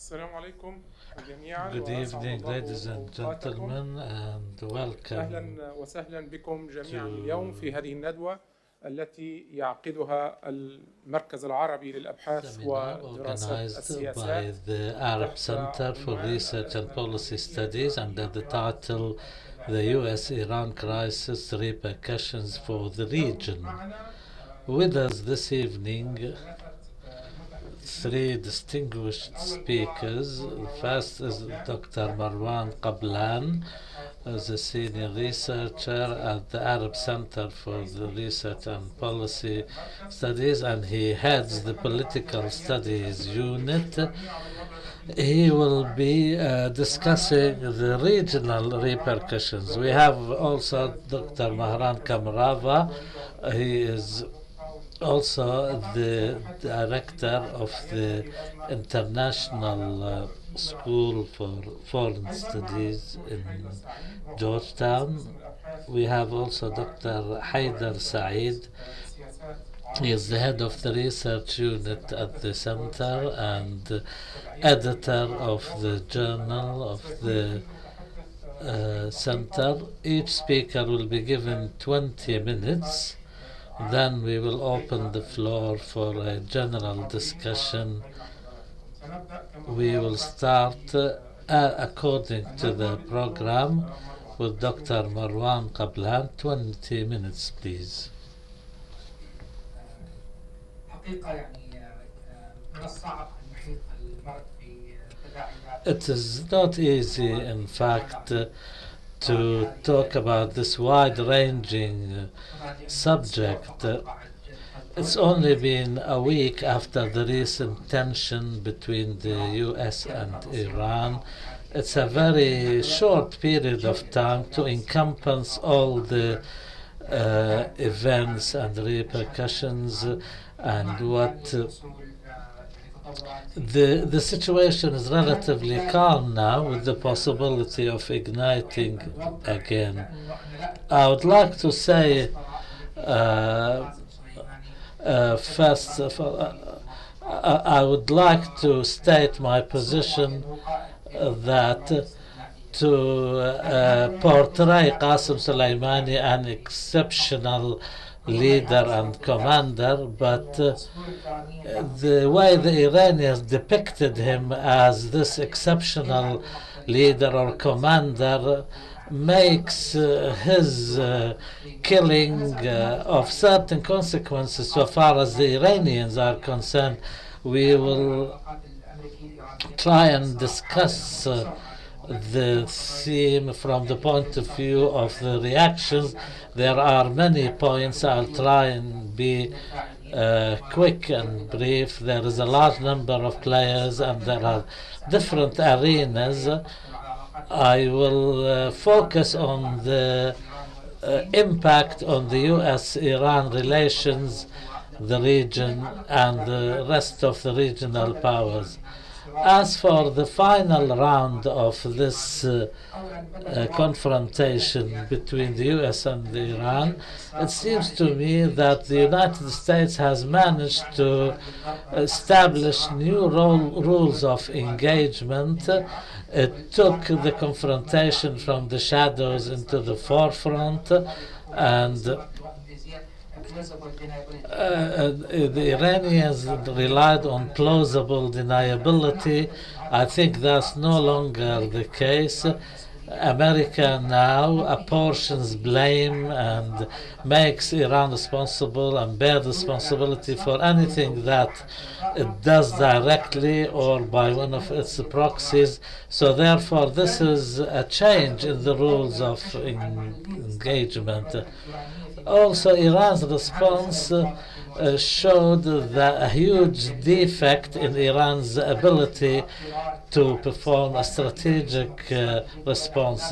السلام عليكم جميعا Good وأسعد evening, الله ladies and أوقاتكم. gentlemen, and welcome أهلا وسهلا بكم جميعا to اليوم في هذه الندوة التي يعقدها المركز العربي للأبحاث seminar ودراسة organized by السياسات the Arab تحت Center for عنوان Research and الأزمة Policy الأمريكية Studies under the title The U.S.-Iran Crisis Repercussions for the Region. With us this evening, three distinguished speakers. The first is Dr. Marwan Qablan, as a senior researcher at the Arab Center for the Research and Policy Studies, and he heads the Political Studies Unit. He will be discussing the regional repercussions. We have also Dr. Mahran Kamrava. He is also the director of the International School for Foreign Studies in Georgetown. We have also Dr. Haidar Saeed. He is the head of the research unit at the center and editor of the journal of the center. Each speaker will be given 20 minutes. Then we will open the floor for a general discussion. We will start according to the program with Dr. Marwan Qablan. 20 minutes, please. It is not easy, in fact, to talk about this wide-ranging subject. It's only been a week after the recent tension between the US and Iran. It's a very short period of time to encompass all the events and repercussions and what the situation is relatively calm now, with the possibility of igniting again. I would like to say first of all, I would like to state my position that to portray Qassem Soleimani an exceptional leader and commander, but the way the Iranians depicted him as this exceptional leader or commander makes his killing of certain consequences so far as the Iranians are concerned. We will try and discuss the theme from the point of view of the reactions. There are many points. I'll try and be quick and brief. There is a large number of players and there are different arenas. I will focus on the impact on the US-Iran relations, the region, and the rest of the regional powers. As for the final round of this confrontation between the US and Iran, it seems to me that the United States has managed to establish new rules of engagement. It took the confrontation from the shadows into the forefront, and the Iranians relied on plausible deniability. I think that's no longer the case. America now apportions blame and makes Iran responsible and bears responsibility for anything that it does directly or by one of its proxies. So therefore this is a change in the rules of engagement. Also, Iran's response showed a huge defect in Iran's ability to perform a strategic response.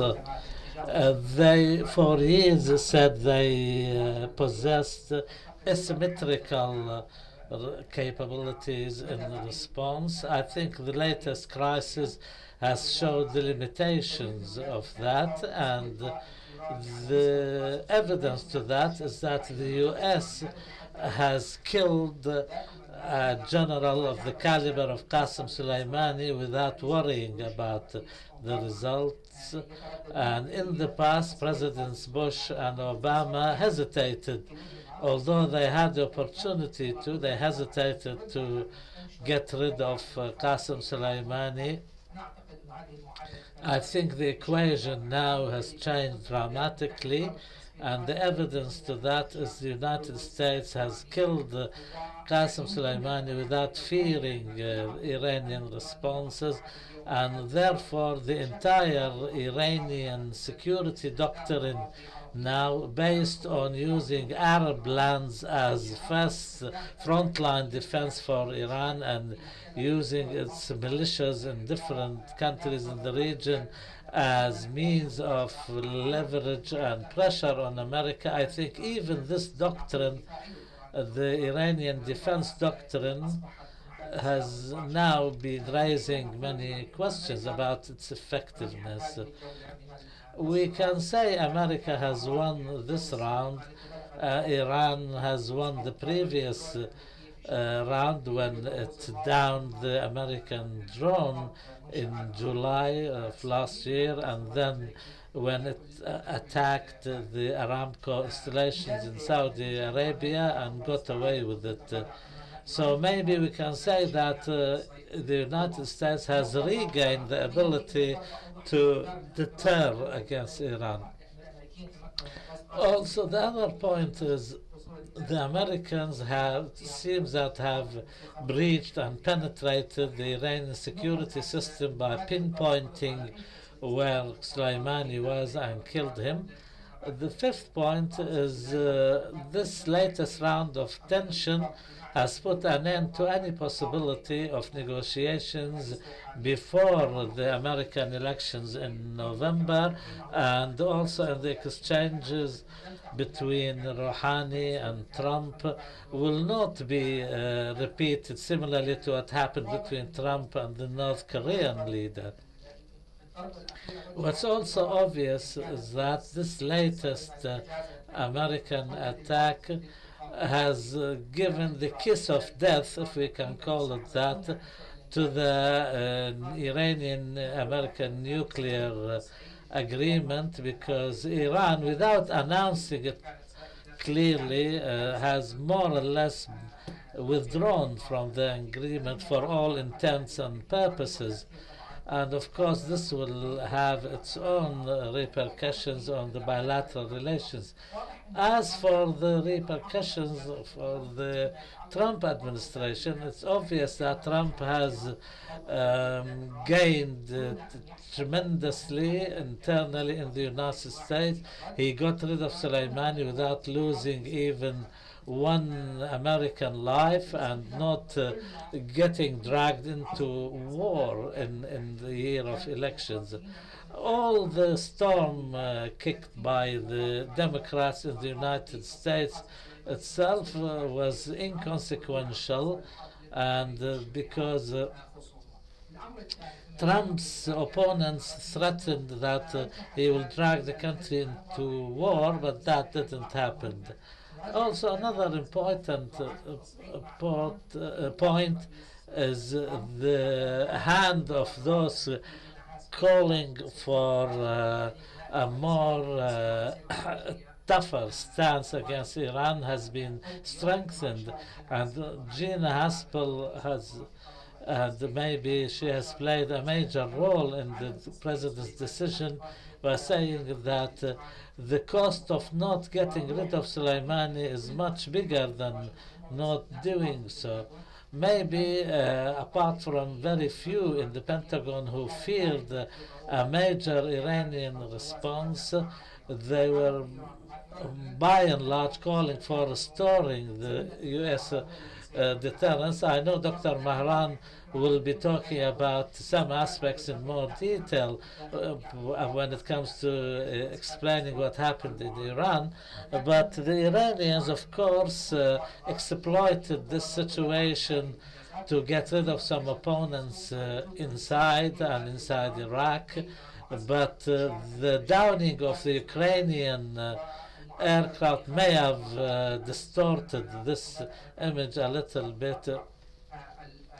They, for years, said they possessed asymmetrical capabilities in response. I think the latest crisis has showed the limitations of that, and the evidence to that is that the US has killed a general of the caliber of Qassem Soleimani without worrying about the results. And in the past, Presidents Bush and Obama hesitated. Although they had the opportunity to, they hesitated to get rid of Qassem Soleimani. I think the equation now has changed dramatically, and the evidence to that is the United States has killed Qassem Soleimani without fearing Iranian responses, and therefore the entire Iranian security doctrine now based on using Arab lands as first frontline defense for Iran and using its militias in different countries in the region as means of leverage and pressure on America. I think even this doctrine, the Iranian defense doctrine, has now been raising many questions about its effectiveness. We can say America has won this round. Iran has won the previous round when it downed the American drone in July of last year, and then when it attacked the Aramco installations in Saudi Arabia and got away with it. So maybe we can say that the United States has regained the ability to deter against Iran. Also, the other point is the Americans have breached and penetrated the Iranian security system by pinpointing where Soleimani was and killed him. The fifth point is this latest round of tension has put an end to any possibility of negotiations before the American elections in November, and also the exchanges between Rouhani and Trump will not be repeated similarly to what happened between Trump and the North Korean leader. What's also obvious is that this latest American attack has given the kiss of death, if we can call it that, to the Iranian-American nuclear agreement, because Iran, without announcing it clearly, has more or less withdrawn from the agreement for all intents and purposes. And of course, this will have its own repercussions on the bilateral relations. As for the repercussions for the Trump administration, it's obvious that Trump has gained tremendously internally in the United States. He got rid of Soleimani without losing even one American life and not getting dragged into war in the year of elections. All the storm kicked by the Democrats in the United States itself was inconsequential, and because Trump's opponents threatened that he will drag the country into war, but that didn't happen. Also, another important point is the hand of those calling for a more tougher stance against Iran has been strengthened, and Gina Haspel has, and maybe she has played a major role in the president's decision by saying that the cost of not getting rid of Soleimani is much bigger than not doing so. Maybe apart from very few in the Pentagon who feared a major Iranian response, they were by and large calling for restoring the U.S. Deterrence. I know Dr. Mahran will be talking about some aspects in more detail when it comes to explaining what happened in Iran. But the Iranians, of course, exploited this situation to get rid of some opponents inside Iraq. But the downing of the Ukrainian aircraft may have distorted this image a little bit.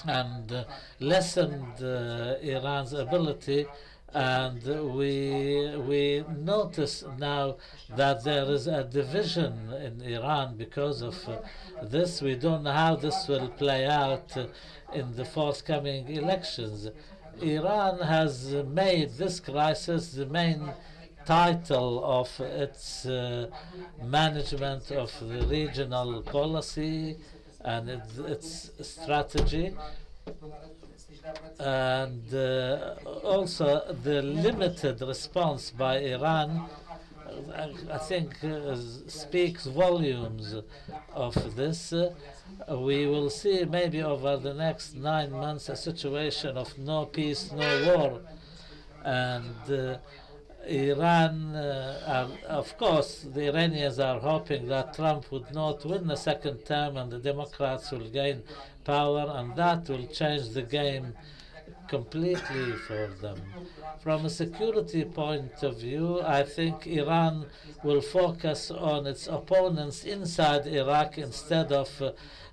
and lessened Iran's ability. And we notice now that there is a division in Iran because of this. We don't know how this will play out in the forthcoming elections. Iran has made this crisis the main title of its management of the regional policy and its strategy, and also the limited response by Iran, I think, speaks volumes of this. We will see maybe over the next 9 months a situation of no peace, no war, and Iran, of course, the Iranians are hoping that Trump would not win a second term and the Democrats will gain power, and that will change the game completely for them. From a security point of view, I think Iran will focus on its opponents inside Iraq instead of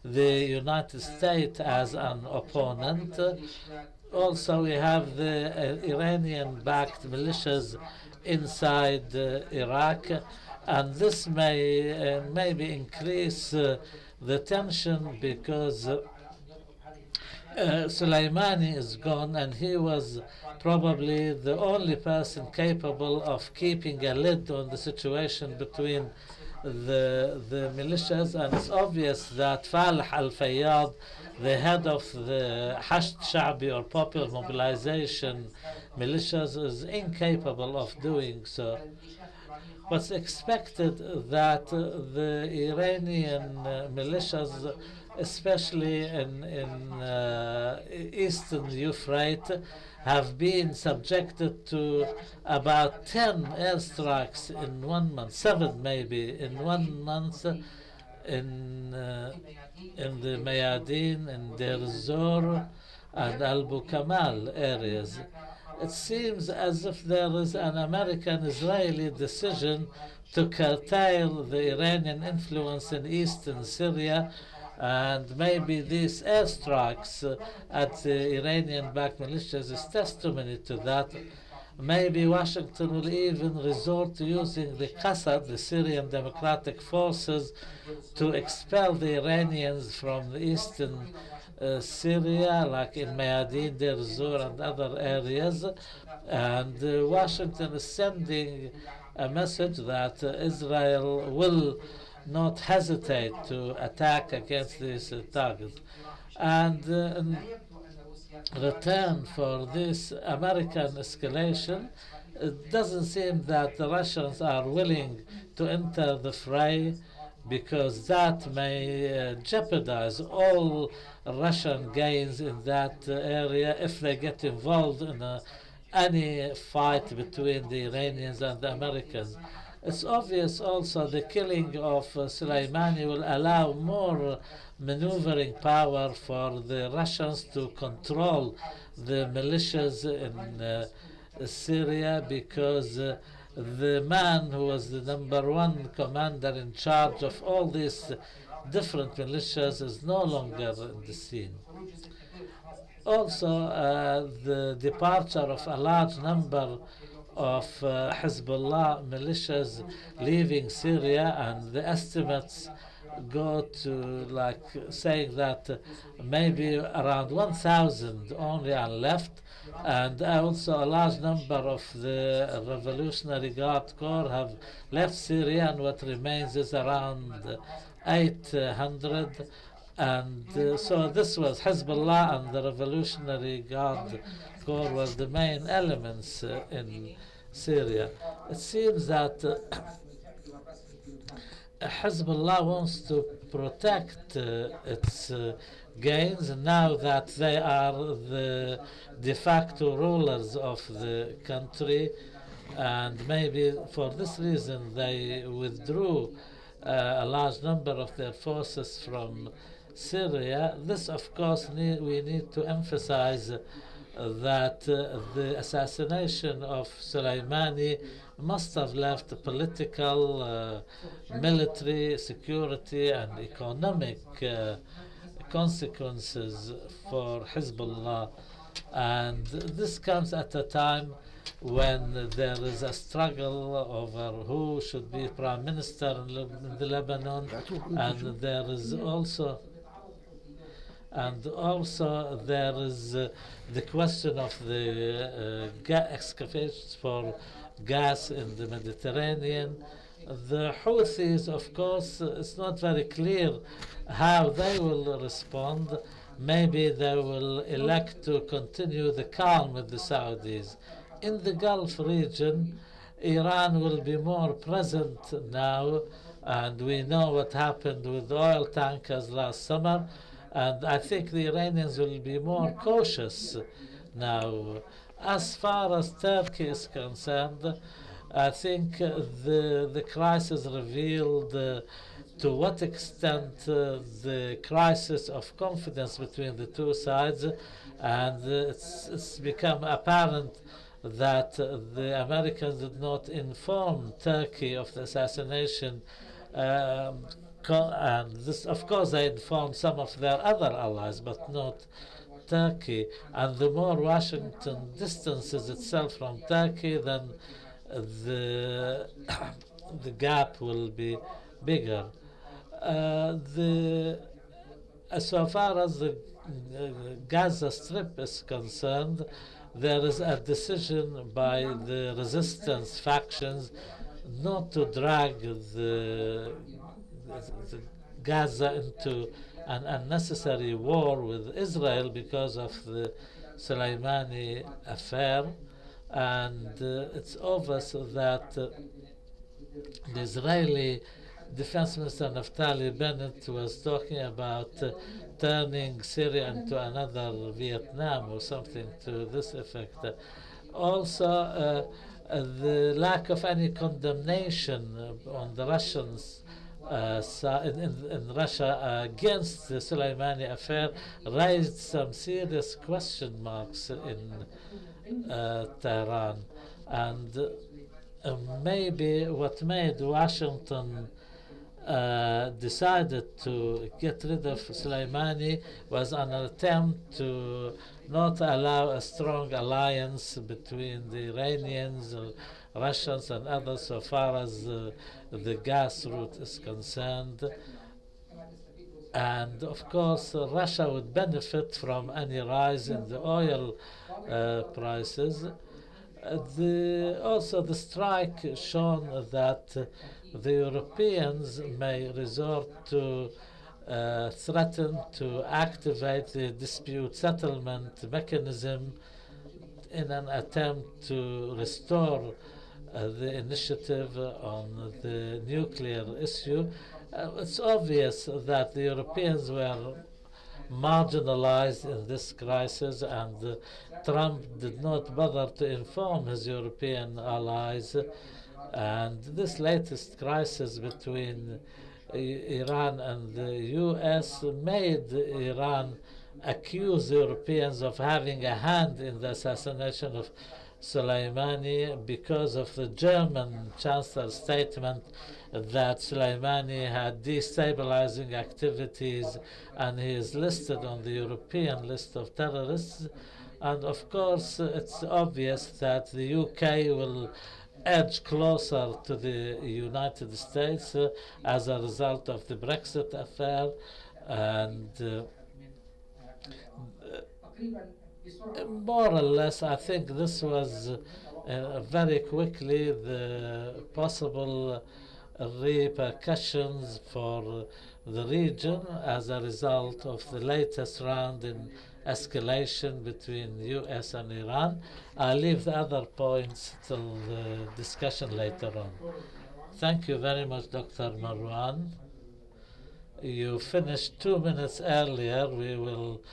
the United States as an opponent. Also, we have the Iranian-backed militias inside Iraq, and this may maybe increase the tension because Soleimani is gone, and he was probably the only person capable of keeping a lid on the situation between the militias, and it's obvious that Falih al-Fayyad, the head of the Hashd Sha'bi or Popular Mobilization militias, is incapable of doing so. What's expected that the Iranian militias, especially in eastern Euphrates, have been subjected to about 10 airstrikes in 1 month, 7 maybe in 1 month, in the Mayadin, in Deir Zor, and Al Kamal areas. It seems as if there is an American-Israeli decision to curtail the Iranian influence in eastern Syria, and maybe these airstrikes at the Iranian-backed militias is testimony to that. Maybe Washington will even resort to using the Qassam, the Syrian Democratic Forces, to expel the Iranians from the eastern Syria, like in Mayadin, Deir Zor, and other areas. And Washington is sending a message that Israel will not hesitate to attack against these targets. And in return for this American escalation, it doesn't seem that the Russians are willing to enter the fray, because that may jeopardize all Russian gains in that area if they get involved in any fight between the Iranians and the Americans. It's obvious also the killing of Soleimani will allow more maneuvering power for the Russians to control the militias in Syria, because the man who was the #1 commander in charge of all these different militias is no longer in the scene. Also, the departure of a large number of Hezbollah militias leaving Syria, and the estimates go to like saying that maybe around 1,000 only are left, and also a large number of the Revolutionary Guard Corps have left Syria, and what remains is around 800. And so this was Hezbollah and the Revolutionary Guard Corps were the main elements in Syria. It seems that Hezbollah wants to protect its gains now that they are the de facto rulers of the country, and maybe for this reason they withdrew a large number of their forces from Syria. This, of course, we need to emphasize that the assassination of Soleimani must have left political, military, security, and economic consequences for Hezbollah. And this comes at a time when there is a struggle over who should be prime minister in the Lebanon, and there is also there is the question of the excavations for gas in the Mediterranean. The Houthis, of course, it's not very clear how they will respond. Maybe they will elect to continue the calm with the Saudis. In the Gulf region, Iran will be more present now, and we know what happened with oil tankers last summer, and I think the Iranians will be more cautious now. As far as Turkey is concerned, I think the crisis revealed to what extent the crisis of confidence between the two sides, and it's become apparent that the Americans did not inform Turkey of the assassination, and this, of course, they informed some of their other allies, but not Turkey. And the more Washington distances itself from Turkey, then the the gap will be bigger. So far as the Gaza Strip is concerned, there is a decision by the resistance factions not to drag the Gaza into an unnecessary war with Israel because of the Soleimani affair, and it's obvious that the Israeli Defense Minister Naftali Bennett was talking about turning Syria into another Vietnam or something to this effect. Also, the lack of any condemnation on the Russians in Russia against the Soleimani affair raised some serious question marks in Tehran. And maybe what made Washington decided to get rid of Soleimani was an attempt to not allow a strong alliance between the Iranians, Russians, and others so far as the gas route is concerned. And of course, Russia would benefit from any rise in the oil prices. Also, the strike shown that the Europeans may resort to threaten to activate the dispute settlement mechanism in an attempt to restore the initiative on the nuclear issue. It's obvious that the Europeans were marginalized in this crisis, and Trump did not bother to inform his European allies. And this latest crisis between Iran and the US made Iran accuse Europeans of having a hand in the assassination of Soleimani because of the German Chancellor's statement that Soleimani had destabilizing activities and he is listed on the European list of terrorists. And of course, it's obvious that the UK will edge closer to the United States as a result of the Brexit affair, and more or less, I think this was very quickly the possible repercussions for the region as a result of the latest round in escalation between the US and Iran. I'll leave the other points till the discussion later on. Thank you very much, Dr. Marwan. You finished 2 minutes earlier. We will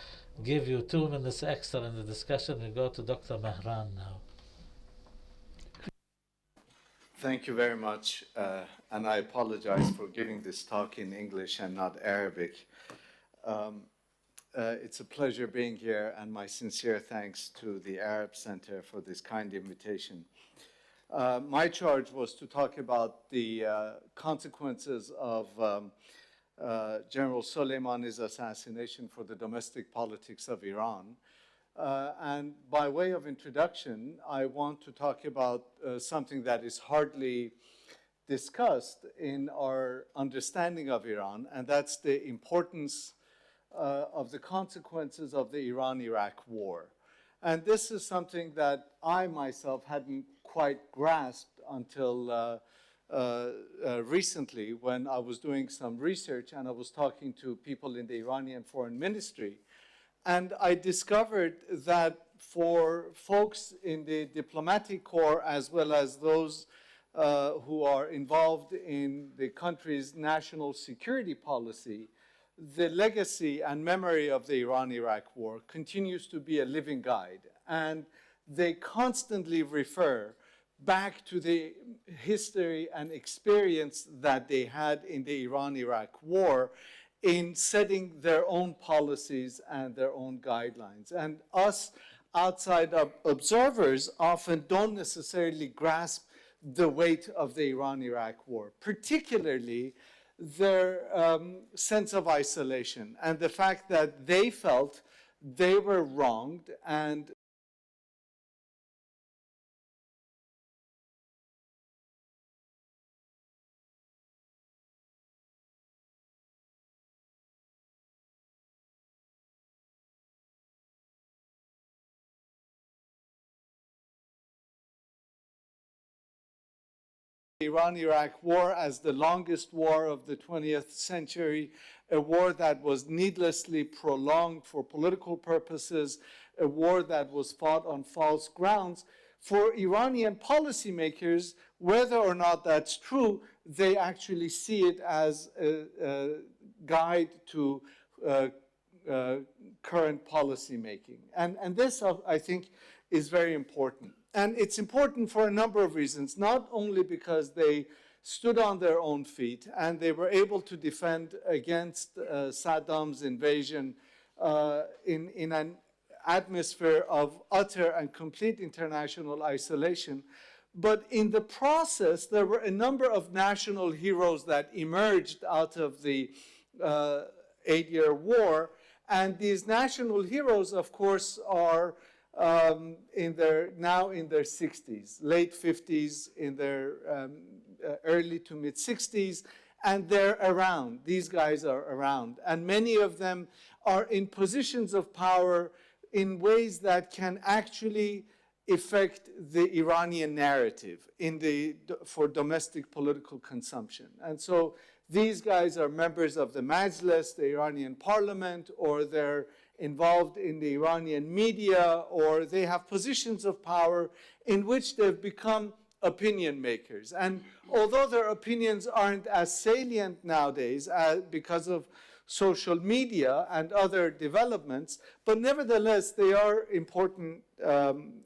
give you 2 minutes extra in the discussion. We go to Dr. Mehran now. Thank you very much, and I apologize for giving this talk in English and not Arabic. It's a pleasure being here, and my sincere thanks to the Arab Center for this kind invitation. My charge was to talk about the consequences of General Soleimani's assassination for the domestic politics of Iran. And by way of introduction, I want to talk about something that is hardly discussed in our understanding of Iran, and that's the importance of the consequences of the Iran-Iraq war. And this is something that I myself hadn't quite grasped until recently, when I was doing some research and I was talking to people in the Iranian Foreign Ministry. And I discovered that for folks in the diplomatic corps, as well as those who are involved in the country's national security policy, the legacy and memory of the Iran-Iraq war continues to be a living guide. And they constantly refer back to the history and experience that they had in the Iran-Iraq war in setting their own policies and their own guidelines. And us outside observers often don't necessarily grasp the weight of the Iran-Iraq war, particularly their sense of isolation and the fact that they felt they were wronged and the Iran-Iraq war as the longest war of the 20th century, a war that was needlessly prolonged for political purposes, a war that was fought on false grounds. For Iranian policymakers, whether or not that's true, they actually see it as a guide to current policy making. And this, I think, is very important. And it's important for a number of reasons, not only because they stood on their own feet and they were able to defend against Saddam's invasion in an atmosphere of utter and complete international isolation, but in the process, there were a number of national heroes that emerged out of the 8-year war. And these national heroes, of course, are now in their 60s, late 50s, in their early to mid 60s, and they're around. These guys are around. And many of them are in positions of power in ways that can actually affect the Iranian narrative for domestic political consumption. And so these guys are members of the Majlis, the Iranian parliament, or they're involved in the Iranian media, or they have positions of power in which they've become opinion makers. And although their opinions aren't as salient nowadays because of social media and other developments, but nevertheless, they are important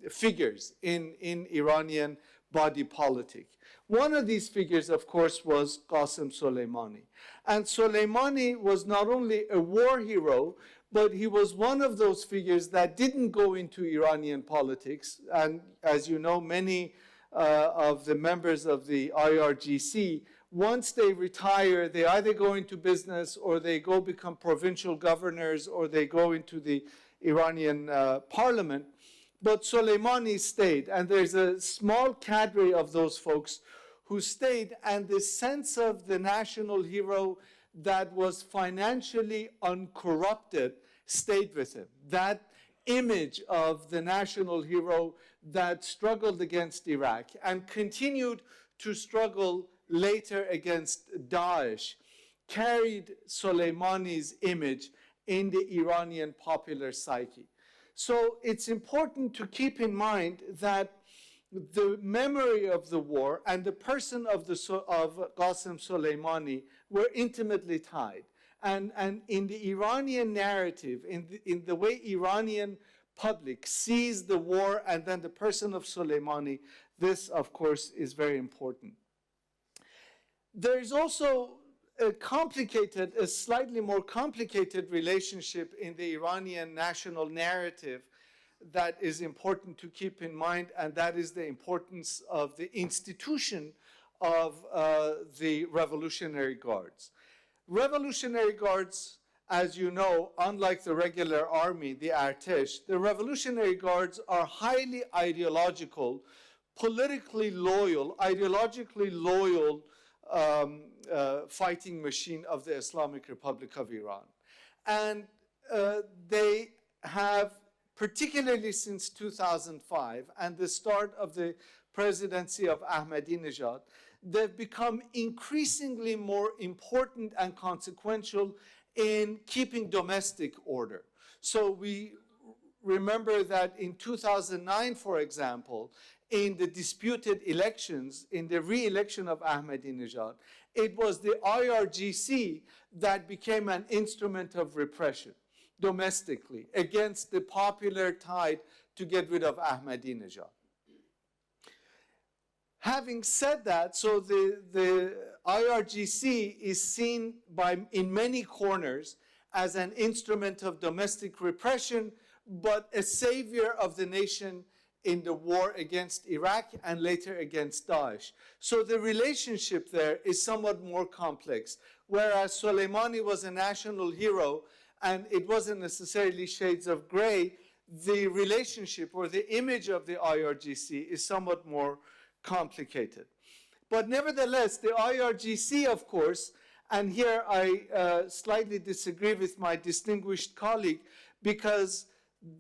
figures in Iranian body politic. One of these figures, of course, was Qassem Soleimani. And Soleimani was not only a war hero, but he was one of those figures that didn't go into Iranian politics. And as you know, many of the members of the IRGC, once they retire, they either go into business or they go become provincial governors or they go into the Iranian parliament. But Soleimani stayed, and there's a small cadre of those folks who stayed, and the sense of the national hero that was financially uncorrupted stayed with him. That image of the national hero that struggled against Iraq and continued to struggle later against Daesh carried Soleimani's image in the Iranian popular psyche. So it's important to keep in mind that the memory of the war and the person of Qassem Soleimani were intimately tied. And in the Iranian narrative, in the way Iranian public sees the war and then the person of Soleimani, this, of course, is very important. There's also a slightly more complicated relationship in the Iranian national narrative that is important to keep in mind, and that is the importance of the institution of the Revolutionary Guards. Revolutionary Guards, as you know, unlike the regular army, the Artesh, the Revolutionary Guards are highly ideological, politically loyal, ideologically loyal fighting machine of the Islamic Republic of Iran. And they have, particularly since 2005 and the start of the presidency of Ahmadinejad, they've become increasingly more important and consequential in keeping domestic order. So we remember that in 2009, for example, in the disputed elections, in the re-election of Ahmadinejad, it was the IRGC that became an instrument of repression domestically against the popular tide to get rid of Ahmadinejad. Having said that, so the IRGC is seen in many corners as an instrument of domestic repression, but a savior of the nation in the war against Iraq and later against Daesh. So the relationship there is somewhat more complex. Whereas Soleimani was a national hero and it wasn't necessarily shades of gray, the relationship or the image of the IRGC is somewhat more complicated. But nevertheless, the IRGC, of course, and here I slightly disagree with my distinguished colleague, because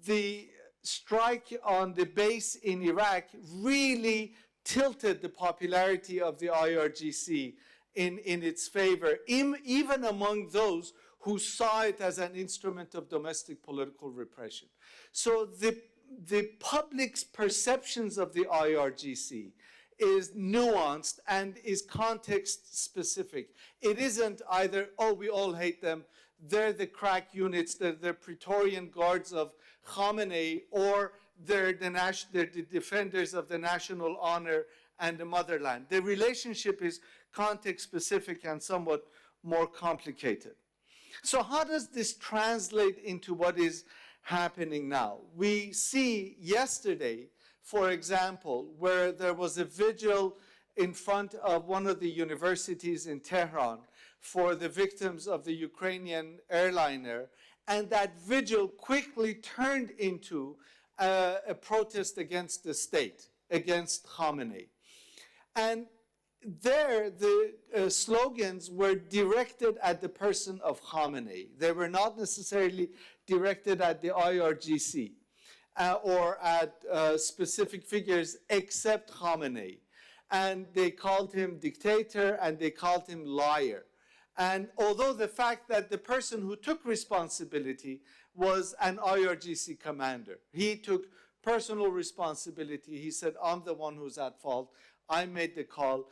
the strike on the base in Iraq really tilted the popularity of the IRGC in its favor, even among those who saw it as an instrument of domestic political repression. So the public's perceptions of the IRGC is nuanced and is context specific. It isn't either, oh, we all hate them, they're the crack units, they're the Praetorian Guards of Khamenei, or they're the defenders of the national honor and the motherland. The relationship is context specific and somewhat more complicated. So how does this translate into what is happening now? We see yesterday, for example, where there was a vigil in front of one of the universities in Tehran for the victims of the Ukrainian airliner, and that vigil quickly turned into a protest against the state, against Khamenei. And there, the slogans were directed at the person of Khamenei. They were not necessarily directed at the IRGC or at specific figures except Khamenei. And they called him dictator and they called him liar. And although the fact that the person who took responsibility was an IRGC commander, he took personal responsibility. He said, I'm the one who's at fault. I made the call.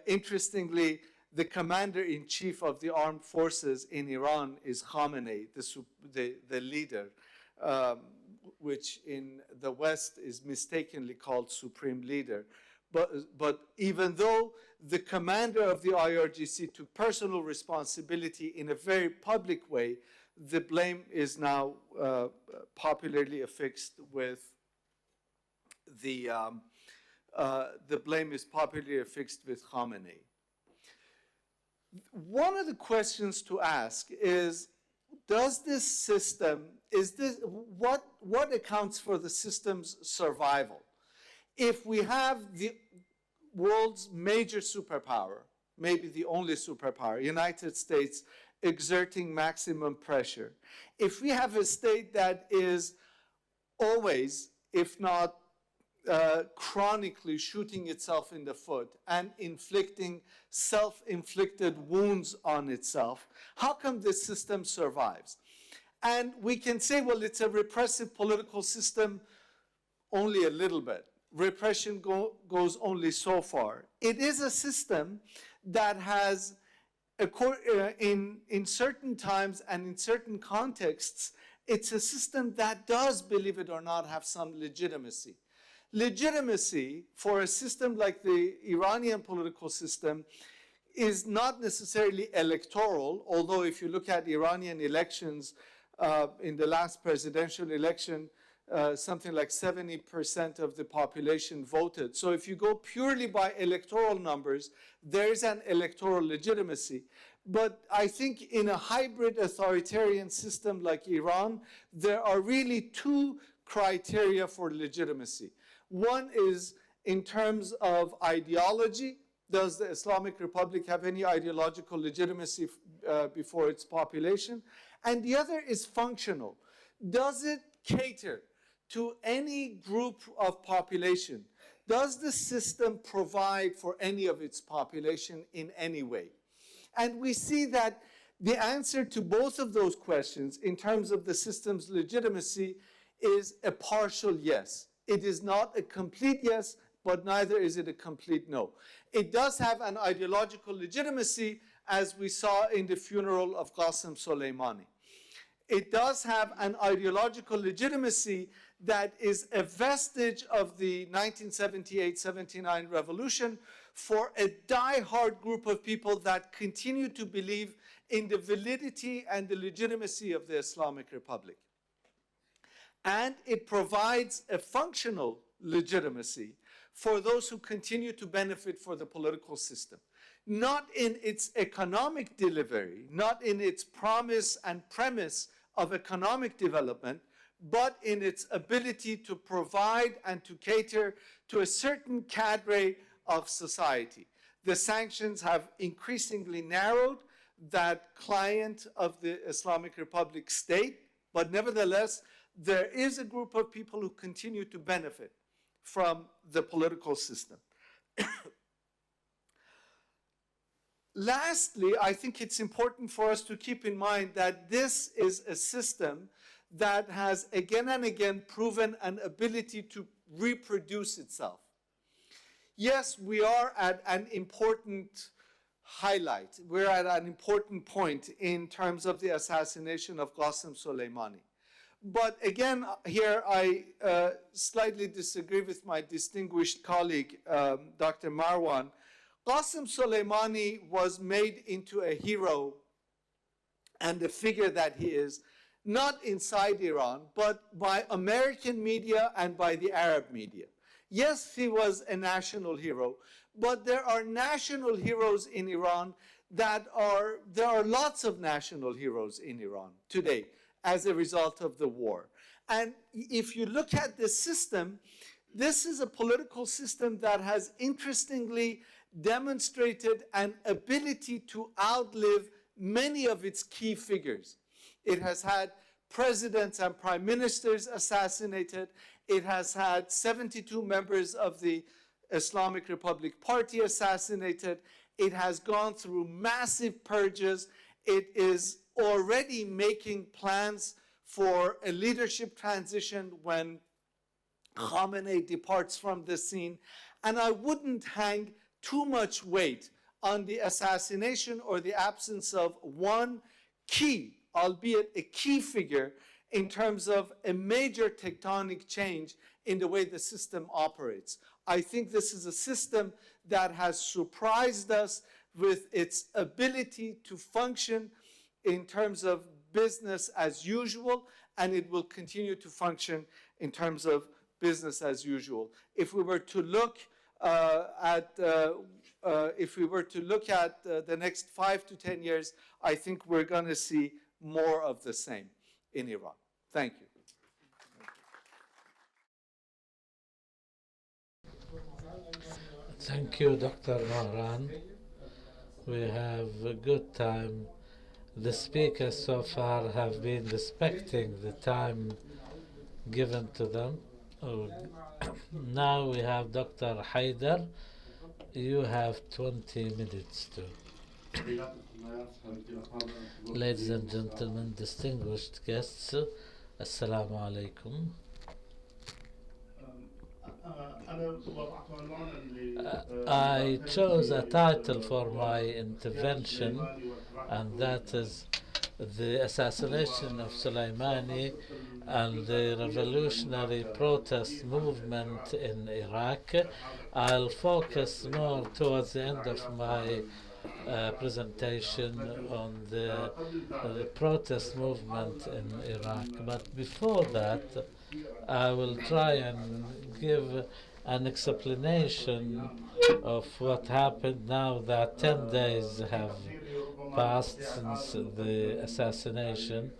Interestingly, the commander-in-chief of the armed forces in Iran is Khamenei, the leader, which in the West is mistakenly called supreme leader. But even though the commander of the IRGC took personal responsibility in a very public way, the blame is now popularly affixed with the blame is popularly affixed with Khamenei. One of the questions to ask is, does this system, what accounts for the system's survival? If we have the world's major superpower, maybe the only superpower, United States, exerting maximum pressure, if we have a state that is always, if not chronically shooting itself in the foot and inflicting self-inflicted wounds on itself, how come this system survives? And we can say, well, it's a repressive political system only a little bit. Repression goes only so far. It is a system that has, in certain times and in certain contexts, it's a system that does, believe it or not, have some legitimacy. Legitimacy for a system like the Iranian political system is not necessarily electoral, although if you look at Iranian elections, in the last presidential election, something like 70% of the population voted. So if you go purely by electoral numbers, there's an electoral legitimacy. But I think in a hybrid authoritarian system like Iran, there are really two criteria for legitimacy. One is in terms of ideology. Does the Islamic Republic have any ideological legitimacy before its population? And the other is functional. Does it cater to any group of population? Does the system provide for any of its population in any way? And we see that the answer to both of those questions in terms of the system's legitimacy is a partial yes. It is not a complete yes, but neither is it a complete no. It does have an ideological legitimacy, as we saw in the funeral of Qassem Soleimani. It does have an ideological legitimacy that is a vestige of the 1978-79 revolution for a die-hard group of people that continue to believe in the validity and the legitimacy of the Islamic Republic. And it provides a functional legitimacy for those who continue to benefit for the political system. Not in its economic delivery, not in its promise and premise of economic development, but in its ability to provide and to cater to a certain cadre of society. The sanctions have increasingly narrowed that client of the Islamic Republic state, but nevertheless, there is a group of people who continue to benefit from the political system. Lastly, I think it's important for us to keep in mind that this is a system that has again and again proven an ability to reproduce itself. Yes, we are at an important highlight. We're at an important point in terms of the assassination of Qassem Soleimani. But again, here I slightly disagree with my distinguished colleague, Dr. Marwan. Qassem Soleimani was made into a hero and the figure that he is, not inside Iran, but by American media and by the Arab media. Yes, he was a national hero, but there are national heroes in Iran there are lots of national heroes in Iran today as a result of the war. And if you look at the system, this is a political system that has interestingly demonstrated an ability to outlive many of its key figures. It has had presidents and prime ministers assassinated. It has had 72 members of the Islamic Republic Party assassinated. It has gone through massive purges. It is already making plans for a leadership transition when Khamenei departs from the scene. And I wouldn't hang too much weight on the assassination or the absence of one key, albeit a key figure, in terms of a major tectonic change in the way the system operates. I think this is a system that has surprised us with its ability to function in terms of business as usual, and it will continue to function in terms of business as usual. If we were to look at the next 5 to 10 years, I think we're going to see more of the same in Iran. Thank you. Thank you, Dr. Mahran. We have a good time. The speakers so far have been respecting the time given to them. Now we have Dr. Haidar. You have 20 minutes too. Ladies and gentlemen, distinguished guests, Assalamu alaikum. I chose a title for my intervention, and that is the assassination of Soleimani and the revolutionary protest movement in Iraq. I'll focus more towards the end of my presentation on the protest movement in Iraq. But before that, I will try and give an explanation of what happened now that 10 days have passed since the assassination.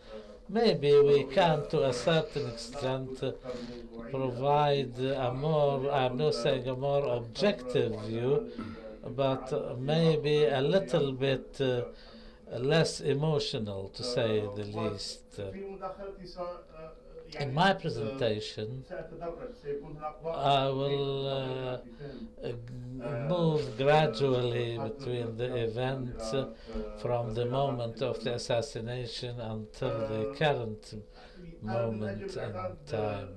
Maybe we can, to a certain extent, provide a more, I'm not saying a more objective view, but maybe a little bit less emotional, to say the least. In my presentation, I will move gradually between the events from the moment of the assassination until the current moment in time.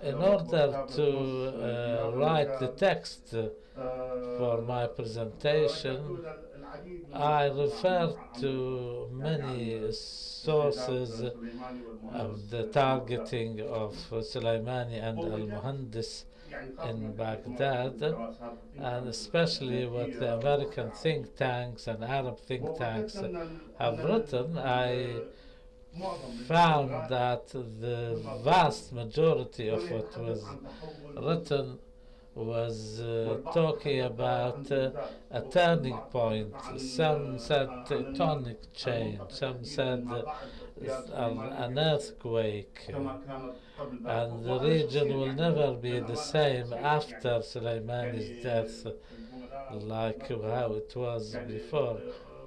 In order to write the text for my presentation, I refer to many sources of the targeting of Soleimani and al-Muhandis in Baghdad, and especially what the American think tanks and Arab think tanks have written. I found that the vast majority of what was written was talking about a turning point. Some said tectonic change, some said an earthquake, and the region will never be the same after Soleimani's death like how it was before.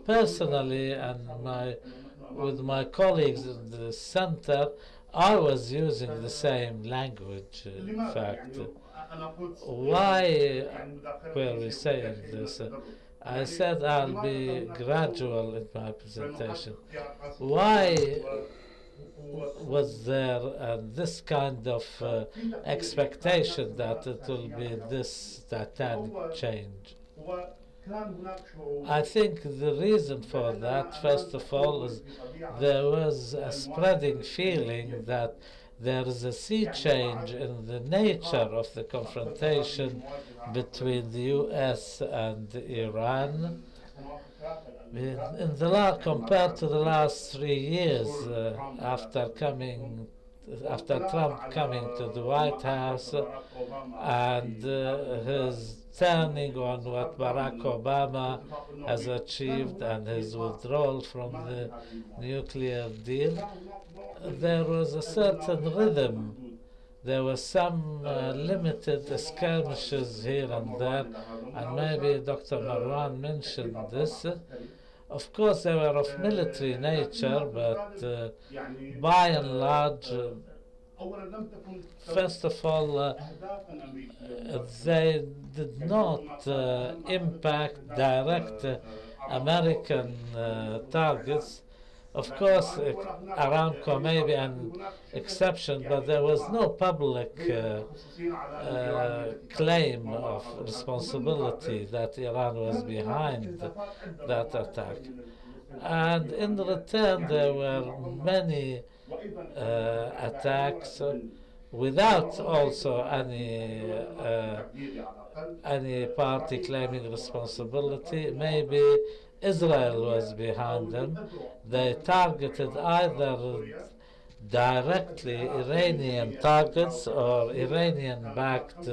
Personally, and with my colleagues in the center, I was using the same language, in fact. Why were we saying this? I said I'll be gradual in my presentation. Why was there this kind of expectation that it will be this titanic change? I think the reason for that, first of all, is there was a spreading feeling that there is a sea change in the nature of the confrontation between the US and Iran. Compared to the last 3 years after Trump coming to the White House and his turning on what Barack Obama has achieved and his withdrawal from the nuclear deal, there was a certain rhythm. There were some limited skirmishes here and there, and maybe Dr. Marwan mentioned this. Of course, they were of military nature, but by and large, first of all, they did not impact direct American targets. Of course, Aramco may be an exception, but there was no public claim of responsibility that Iran was behind that attack. And in return, there were many attacks without also any party claiming responsibility. Maybe Israel was behind them. They targeted either directly Iranian targets or Iranian-backed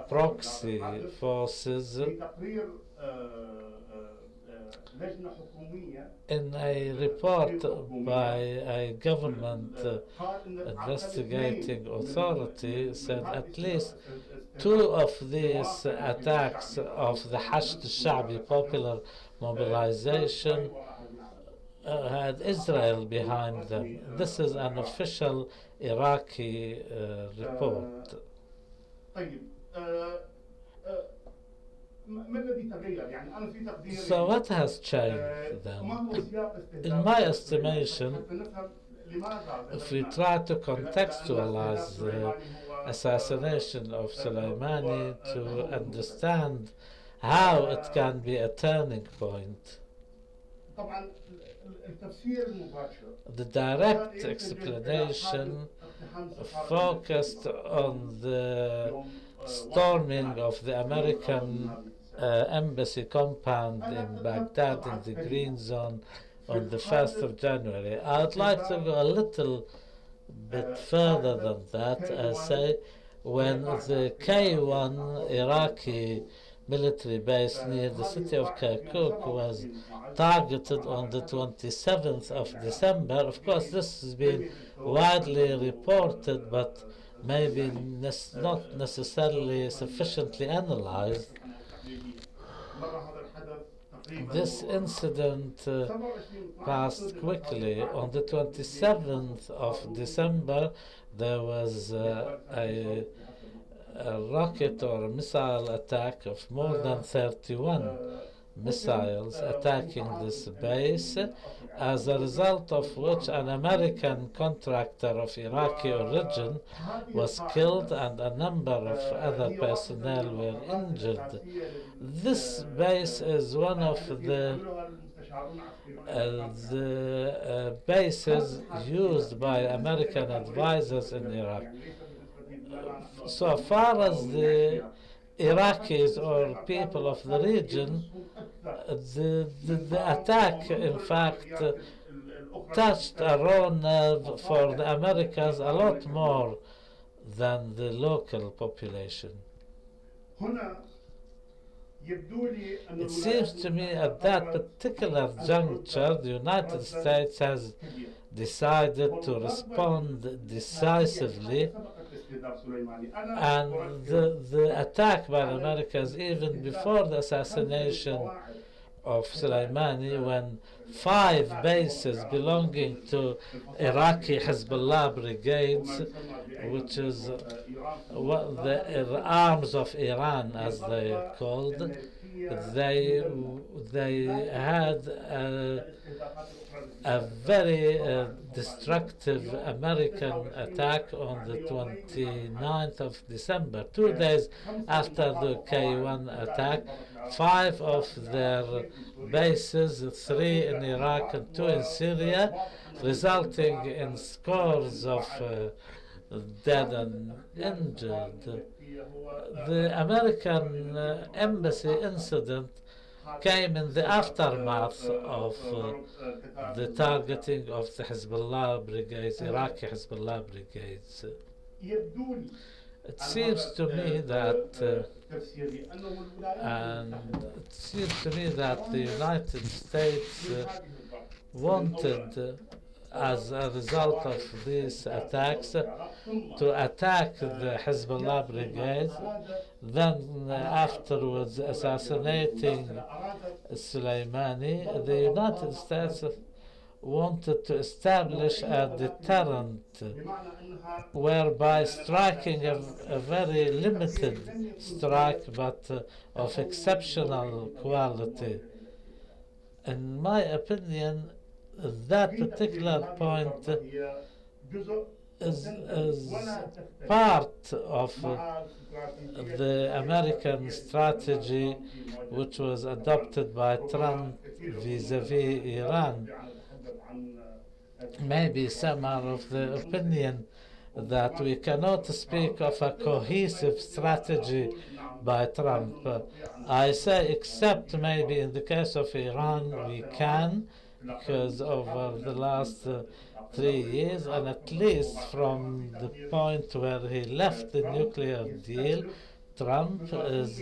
proxy forces. In a report by a government investigating authority said at least 2 of these attacks of the Hashd al-Sha'bi Popular Mobilization had Israel behind them. This is an official Iraqi report. So what has changed then? In my estimation, if we try to contextualize the assassination of Soleimani to understand how it can be a turning point, the direct explanation focused on the storming of the American embassy compound in Baghdad in the Green Zone on the 1st of January. I would like to go a little bit further than that. I say when the K-1 Iraqi military base near the city of Kirkuk was targeted on the 27th of December. Of course, this has been widely reported, but maybe not necessarily sufficiently analyzed. This incident passed quickly. On the 27th of December, there was a rocket or a missile attack of more than 31 missiles attacking this base, as a result of which an American contractor of Iraqi origin was killed and a number of other personnel were injured. This base is one of the bases used by American advisors in Iraq. So far as the Iraqis or people of the region, the attack, in fact, touched a raw nerve for the Americans a lot more than the local population. It seems to me at that particular juncture, the United States has decided to respond decisively, and the attack by the Americans, even before the assassination of Soleimani, when 5 bases belonging to Iraqi Hezbollah brigades, which is the arms of Iran, as they are called, they had a very destructive American attack on the 29th of December. 2 days after the K1 attack, 5 of their bases, 3 in Iraq and 2 in Syria, resulting in scores of dead and injured. The American embassy incident came in the aftermath of the targeting of the Hezbollah brigades, Iraqi Hezbollah brigades. It seems to me that the United States wanted, as a result of these attacks, to attack the Hezbollah brigades, then afterwards assassinating Soleimani. The United States wanted to establish a deterrent, whereby striking a very limited strike, but of exceptional quality. In my opinion, that particular point is part of the American strategy, which was adopted by Trump vis-à-vis Iran. Maybe some are of the opinion that we cannot speak of a cohesive strategy by Trump. I say, except maybe in the case of Iran, we can, because over the last 3 years, and at least from the point where he left the nuclear deal, Trump is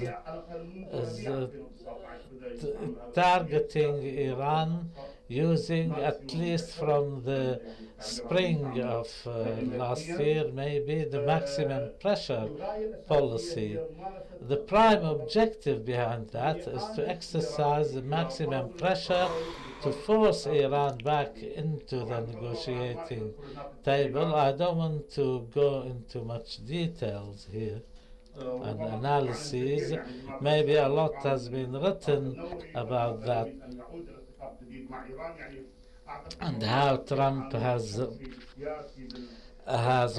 targeting Iran using, at least from the spring of last year, maybe the maximum pressure policy. The prime objective behind that is to exercise the maximum pressure to force Iran back into the negotiating table. I don't want to go into much details here and analyses. Maybe a lot has been written about that and how Trump has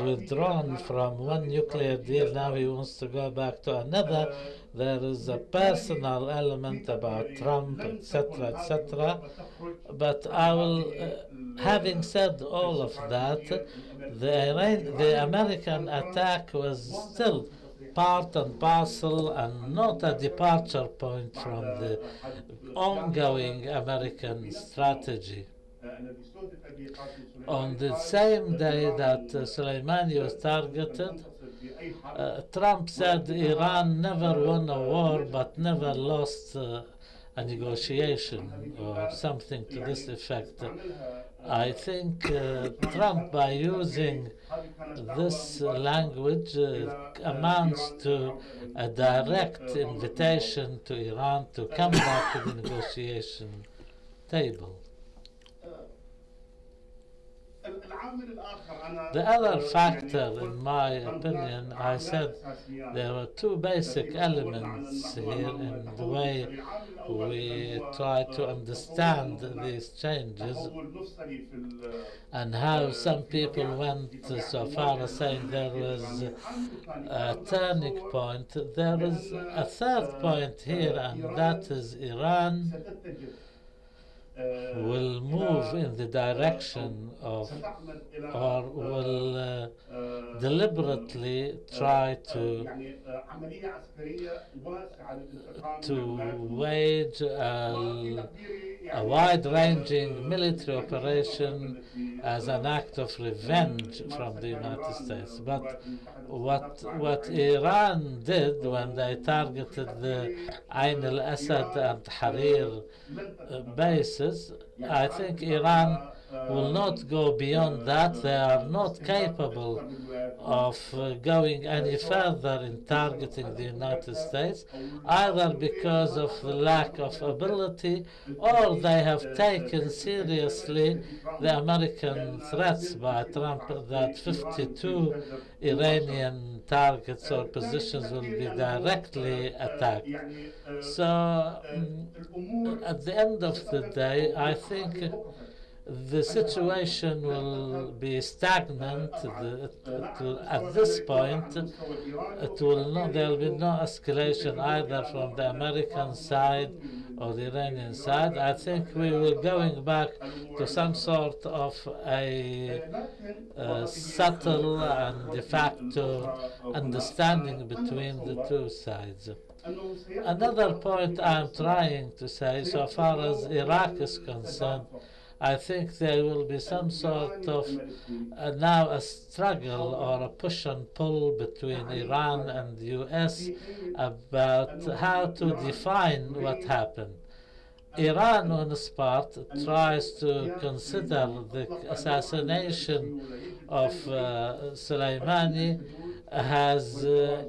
withdrawn from one nuclear deal. Now he wants to go back to another. There is a personal element about Trump, etc., etc. But I will, having said all of that, the American attack was still part and parcel and not a departure point from the ongoing American strategy. On the same day that Soleimani was targeted, Trump said Iran never won a war but never lost a negotiation or something to this effect. I think Trump, by using this language, amounts to a direct invitation to Iran to come back to the negotiation table. The other factor, in my opinion, I said there were two basic elements here in the way we try to understand these changes and how some people went so far as saying there was a turning point. There is a third point here, and that is Iran will move in the direction of, or will deliberately try to wage a wide-ranging military operation as an act of revenge from the United States. But what Iran did when they targeted the Ain al-Assad and Tahrir bases, I think Iran will not go beyond that. They are not capable of going any further in targeting the United States, either because of the lack of ability or they have taken seriously the American threats by Trump that 52 Iranian targets or positions will be directly attacked. So at the end of the day, I think the situation will be stagnant at this point. There will be no escalation either from the American side or the Iranian side. I think we will going back to some sort of a subtle and de facto understanding between the two sides. Another point I'm trying to say, so far as Iraq is concerned, I think there will be some sort of now a struggle or a push and pull between Iran and the US about how to define what happened. Iran, on its part, tries to consider the assassination of Soleimani has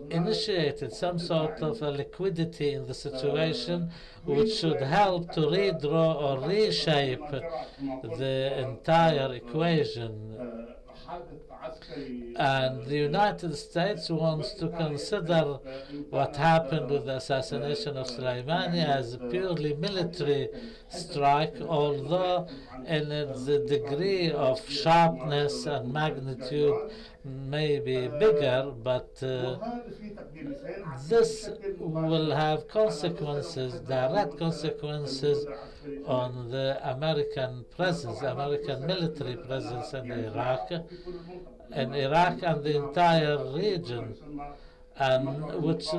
initiated some sort of a liquidity in the situation which should help to redraw or reshape the entire equation. And the United States wants to consider what happened with the assassination of Soleimani as a purely military strike, although in the degree of sharpness and magnitude may be bigger, but this will have consequences, direct consequences on the American presence, American military presence in Iraq and the entire region. And which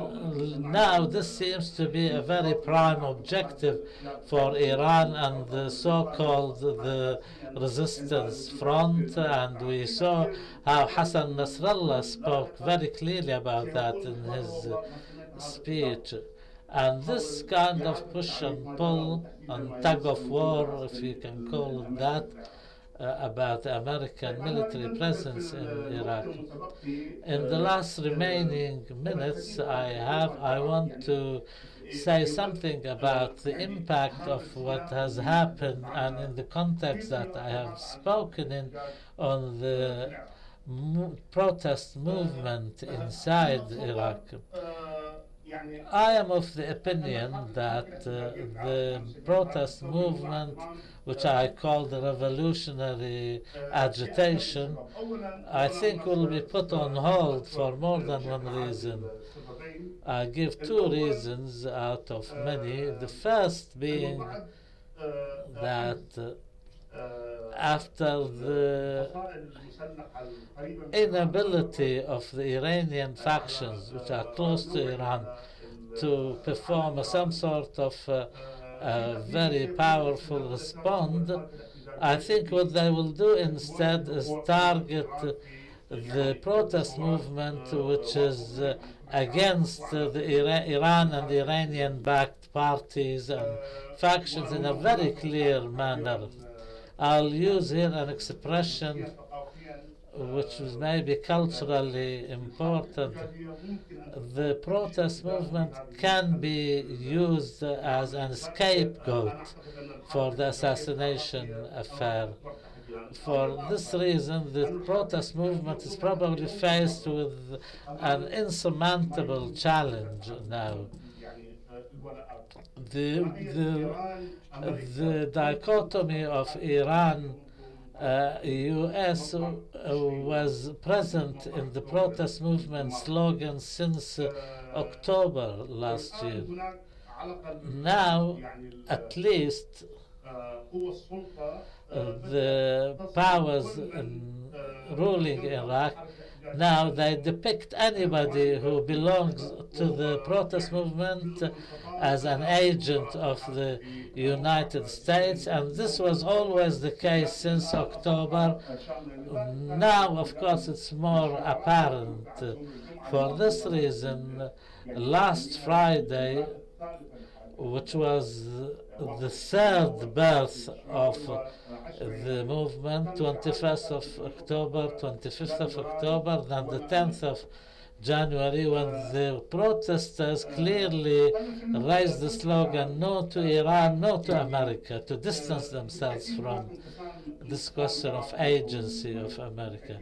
now this seems to be a very prime objective for Iran and the so-called the resistance front, and we saw how Hassan Nasrallah spoke very clearly about that in his speech. And this kind of push and pull and tug of war, if you can call it that, about the American military presence in Iraq. In the last remaining minutes I want to say something about the impact of what has happened and in the context that I have spoken in on the protest movement inside Iraq. I am of the opinion that the protest movement, which I call the revolutionary agitation, I think will be put on hold for more than one reason. I give two reasons out of many. The first being that after the inability of the Iranian factions, which are close to Iran, to perform some sort of very powerful response, I think what they will do instead is target the protest movement, which is against the Iran and Iranian-backed parties and factions in a very clear manner. I'll use here an expression which was maybe culturally important. The protest movement can be used as an scapegoat for the assassination affair. For this reason, the protest movement is probably faced with an insurmountable challenge now. The dichotomy of Iran US was present in the protest movement slogan since October last year. Now, at least, the powers ruling Iraq, now they depict anybody who belongs to the protest movement as an agent of the United States, and this was always the case since October. Now, of course, it's more apparent. For this reason, last Friday, which was the third birth of the movement, 21st of October, 25th of October, then the 10th of January, when the protesters clearly raised the slogan, no to Iran, no to America, to distance themselves from this question of agency of America.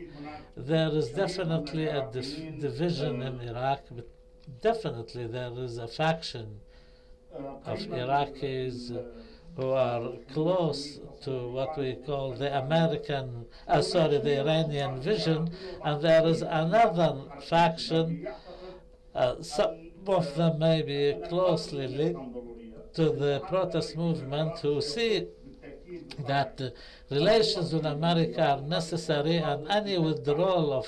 There is definitely a division in Iraq, but definitely there is a faction of Iraqis who are close to what we call the the Iranian vision, and there is another faction, some of them may be closely linked to the protest movement, who see that relations with America are necessary, and any withdrawal of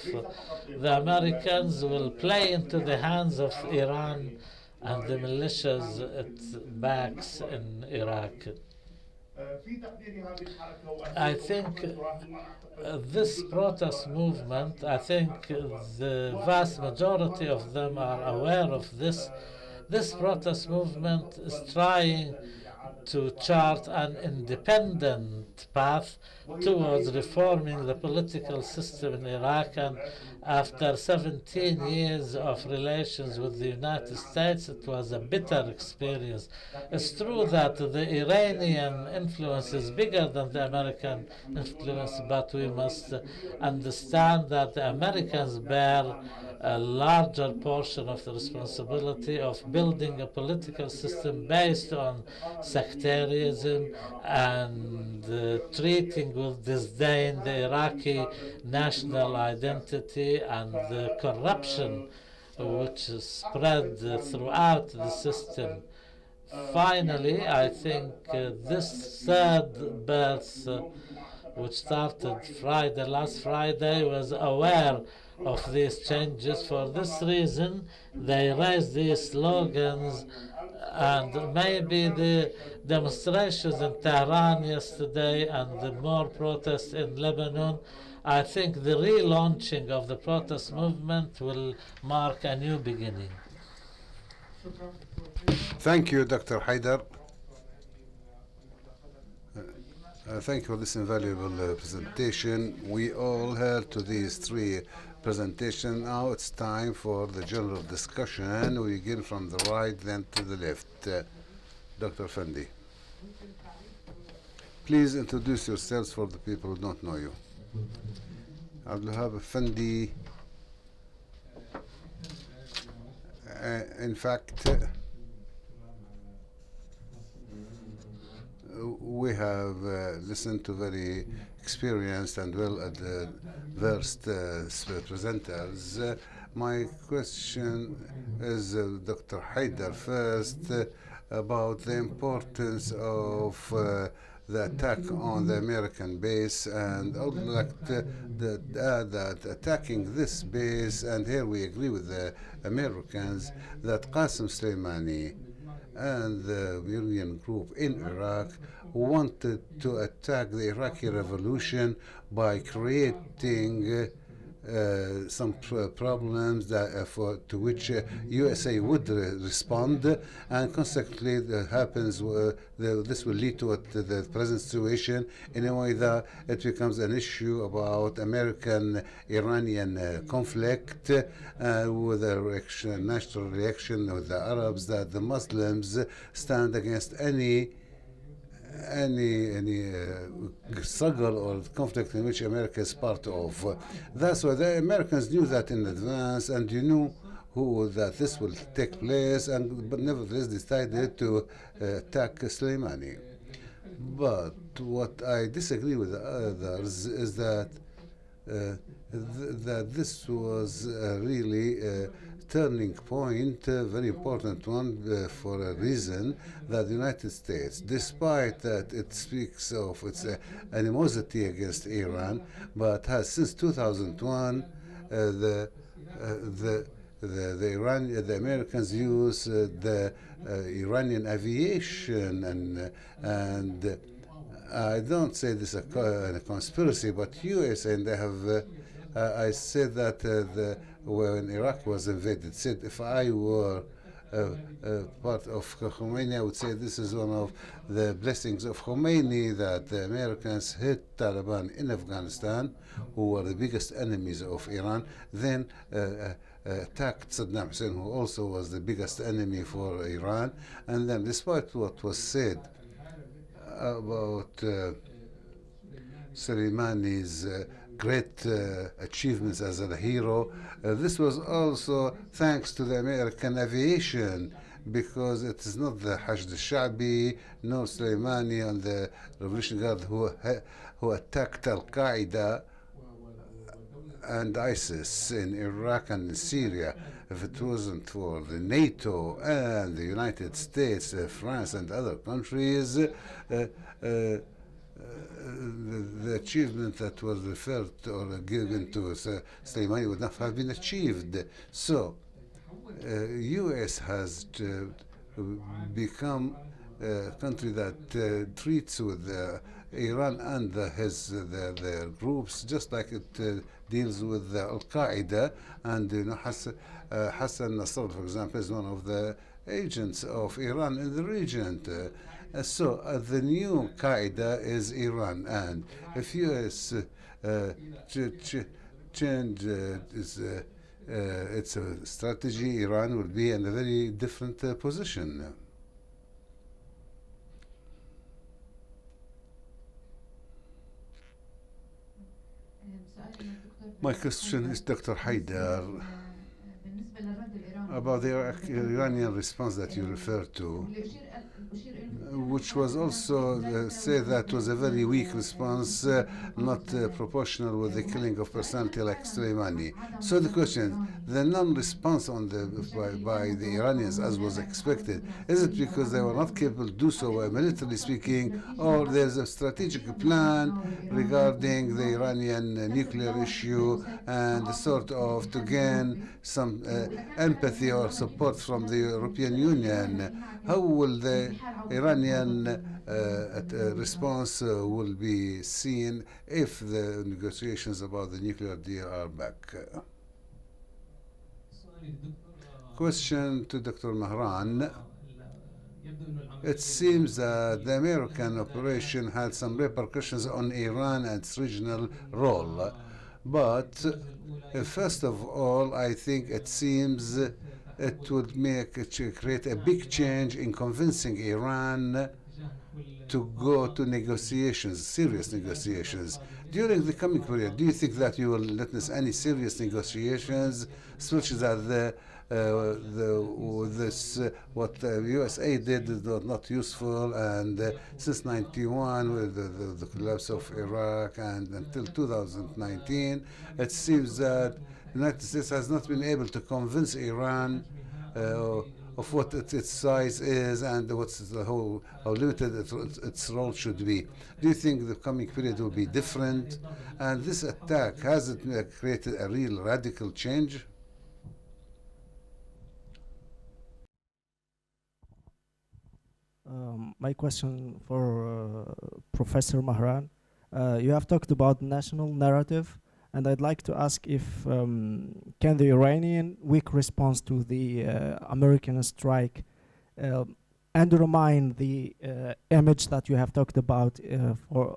the Americans will play into the hands of Iran and the militias it backs in Iraq. I think this protest movement, I think the vast majority of them are aware of this. This protest movement is trying to chart an independent path towards reforming the political system in Iraq, and after 17 years of relations with the United States, it was a bitter experience. It's true that the Iranian influence is bigger than the American influence, but we must understand that the Americans bear a larger portion of the responsibility of building a political system based on sectarianism and treating with disdain the Iraqi national identity and the corruption which is spread throughout the system. Finally, I think this third birth, which started last Friday, was aware of these changes. For this reason, they raised these slogans, and maybe the demonstrations in Tehran yesterday and the more protests in Lebanon, I think the relaunching of the protest movement will mark a new beginning. Thank you, Dr. Haidar. Thank you for this invaluable presentation. We all heard to these three presentations. Now it's time for the general discussion. We begin from the right, then to the left. Dr. Fendi. Please introduce yourselves for the people who don't know you. Abdelfattah Mady. In fact, we have listened to very experienced and well-versed presenters. My question is Dr. Haidar first about the importance of the attack on the American base, and I would like to add that attacking this base, and here we agree with the Americans, that Qassem Soleimani and the Iranian group in Iraq wanted to attack the Iraqi revolution by creating some problems that, to which USA would respond, and consequently this will lead to the present situation in a way that it becomes an issue about American-Iranian conflict with a national reaction with the Arabs that the Muslims stand against any struggle or conflict in which America is part of. That's why the Americans knew that in advance, and you knew that this will take place, but nevertheless decided to attack Soleimani. But what I disagree with the others is that that this was really turning point, a very important one for a reason that the United States, despite that it speaks of its animosity against Iran, but has since 2001 the Americans use the Iranian aviation and I don't say this a conspiracy, but US and they have. I said that when Iraq was invaded, said if I were part of Khomeini, I would say this is one of the blessings of Khomeini that the Americans hit Taliban in Afghanistan, who were the biggest enemies of Iran, then attacked Saddam Hussein, who also was the biggest enemy for Iran, and then despite what was said about Soleimani's great achievements as a hero, this was also thanks to the American aviation, because it is not the Hashd al-Sha'bi nor Soleimani and the Revolutionary Guard who attacked Al-Qaeda and ISIS in Iraq and in Syria. If it wasn't for the NATO and the United States, France and other countries, the achievement that was referred or given to Soleimani would not have been achieved. So, U.S. has become a country that treats with Iran and their groups just like it deals with Al-Qaeda, and Hassan Nasrallah, for example, is one of the agents of Iran in the region. So the new Qaeda is Iran, and if U.S. change its strategy, Iran will be in a very different position. My question is Dr. Haidar about the Iranian response that you referred to, which was also said that was a very weak response, not proportional with the killing of personality like Soleimani. So the question, the non-response by the Iranians as was expected, is it because they were not capable to do so militarily speaking, or there's a strategic plan regarding the Iranian nuclear issue and sort of to gain some empathy or support from the European Union? How will the Iranian response will be seen if the negotiations about the nuclear deal are back? Question to Dr. Mahran. It seems that the American operation had some repercussions on Iran and its regional role. But first of all, I think it seems it would create a big change in convincing Iran to go to negotiations, serious negotiations. During the coming period, do you think that you will witness any serious negotiations, such that what the USA did is not useful, and since 91 with the collapse of Iraq and until 2019, it seems that the United States has not been able to convince Iran of what its size is and how limited its role should be. Do you think the coming period will be different? And this attack, has it created a real radical change? My question for Professor Mahran. You have talked about national narrative And I'd like to ask if can the Iranian weak response to the American strike undermine the image that you have talked about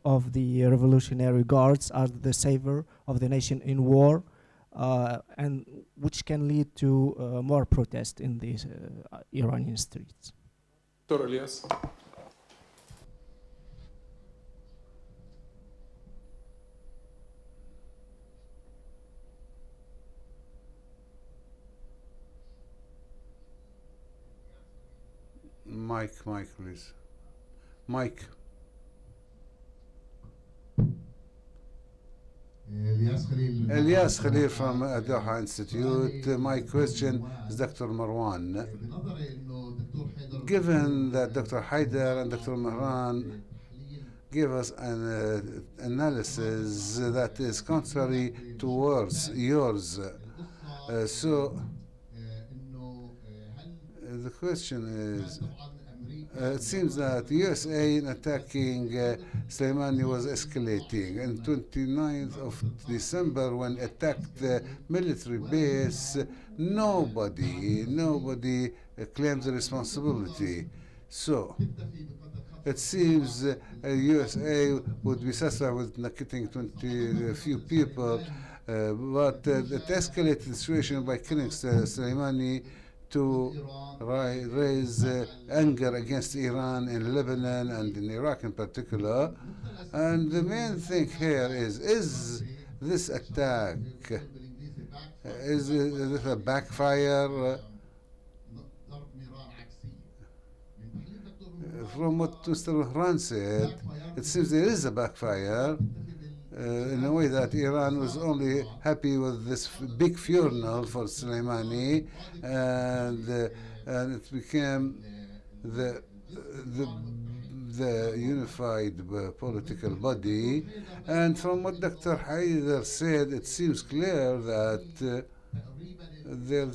of the Revolutionary Guards as the savior of the nation in war, and which can lead to more protest in the Iranian streets? Dr. Elias. Mic, please. Mic. Elias Khalil from Doha Institute. My question is Dr. Marwan. Given that Dr. Haider and Dr. Mahran give us an analysis that is contrary towards yours, so the question is, it seems that the USA in attacking Soleimani was escalating. On 29th of December, when attacked the military base, nobody claims the responsibility. So it seems USA would be satisfied with killing 20 few people, but it escalated the situation by killing Soleimani to raise anger against Iran in Lebanon and in Iraq in particular. And the main thing here is this attack, is it a backfire? From what Mr. Mahran said, it seems there is a backfire. In a way that Iran was only happy with this big funeral for Soleimani, and it became the unified political body. And from what Dr. Haider said, it seems clear that there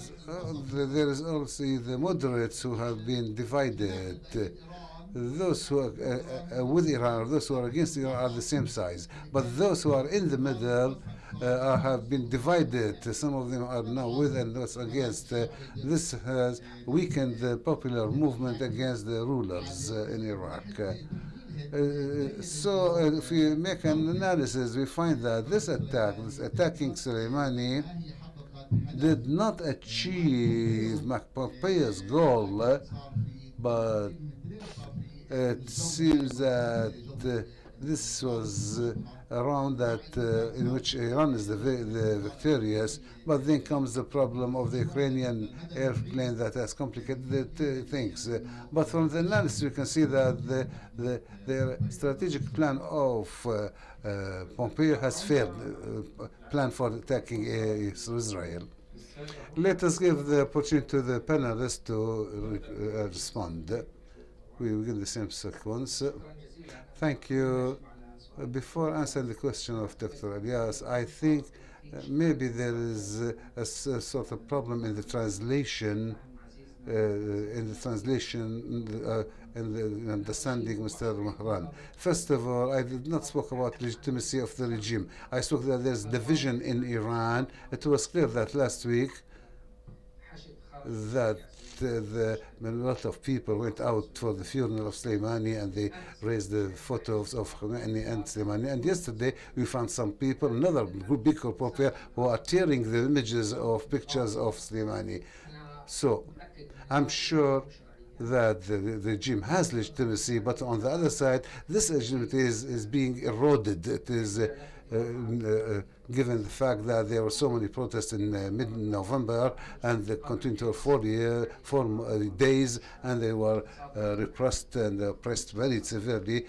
is also the moderates who have been divided. Those who are with Iran or those who are against Iran are the same size, but those who are in the middle have been divided. Some of them are now with and those against. This has weakened the popular movement against the rulers in Iraq. So if we make an analysis, we find that this attacking Soleimani, did not achieve Pompeo's goal, but it seems that this was a round that in which Iran is the victorious, but then comes the problem of the Ukrainian airplane that has complicated things. But from the analysis, we can see that the strategic plan of Pompeo has failed, plan for attacking Israel. Let us give the opportunity to the panelists to respond. We will give the same sequence. Thank you. Before answering the question of Dr. Elias, I think maybe there is a sort of problem in the translation, and the understanding, Mr. Mahran. First of all, I did not speak about legitimacy of the regime. I spoke that there's division in Iran. It was clear that last week that a lot of people went out for the funeral of Soleimani and they raised the photos of Khomeini and Soleimani. And yesterday we found some people, another big group of people, who are tearing the images of pictures of Soleimani. So I'm sure that the regime has legitimacy, but on the other side, this legitimacy is being eroded. It is given the fact that there were so many protests in mid-November and they continued for 4 days, and they were repressed and oppressed very severely.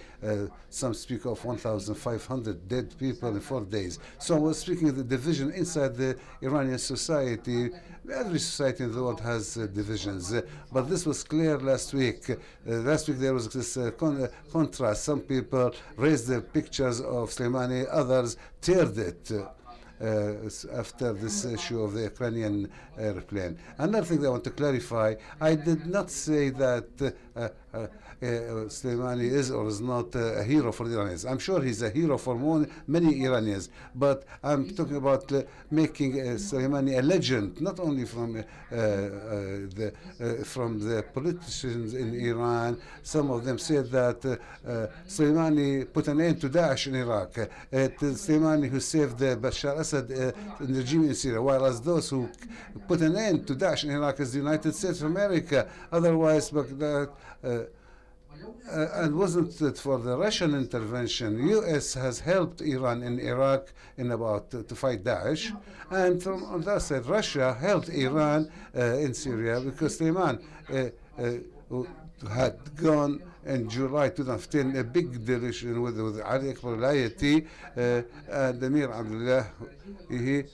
Some speak of 1,500 dead people in 4 days. So I was speaking of the division inside the Iranian society. Every society in the world has divisions, but this was clear last week. Last week there was this contrast. Some people raised the pictures of Soleimani, others teared it after this issue of the Ukrainian airplane. Another thing that I want to clarify, I did not say that Soleimani is or is not a hero for the Iranians. I'm sure he's a hero for many Iranians, but I'm talking about making Soleimani a legend, not only from the politicians in Iran. Some of them said that Soleimani put an end to Daesh in Iraq. Soleimani who saved Bashar Assad regime in Syria, while as those who put an end to Daesh in Iraq is the United States of America. Otherwise, Baghdad. And wasn't it for the Russian intervention? U.S. has helped Iran in Iraq to fight Daesh, and from on the other side, Russia helped Iran in Syria because Soleiman had gone in July 2015 a big delegation with Ali Akbar Layati and Amir Abdullah, who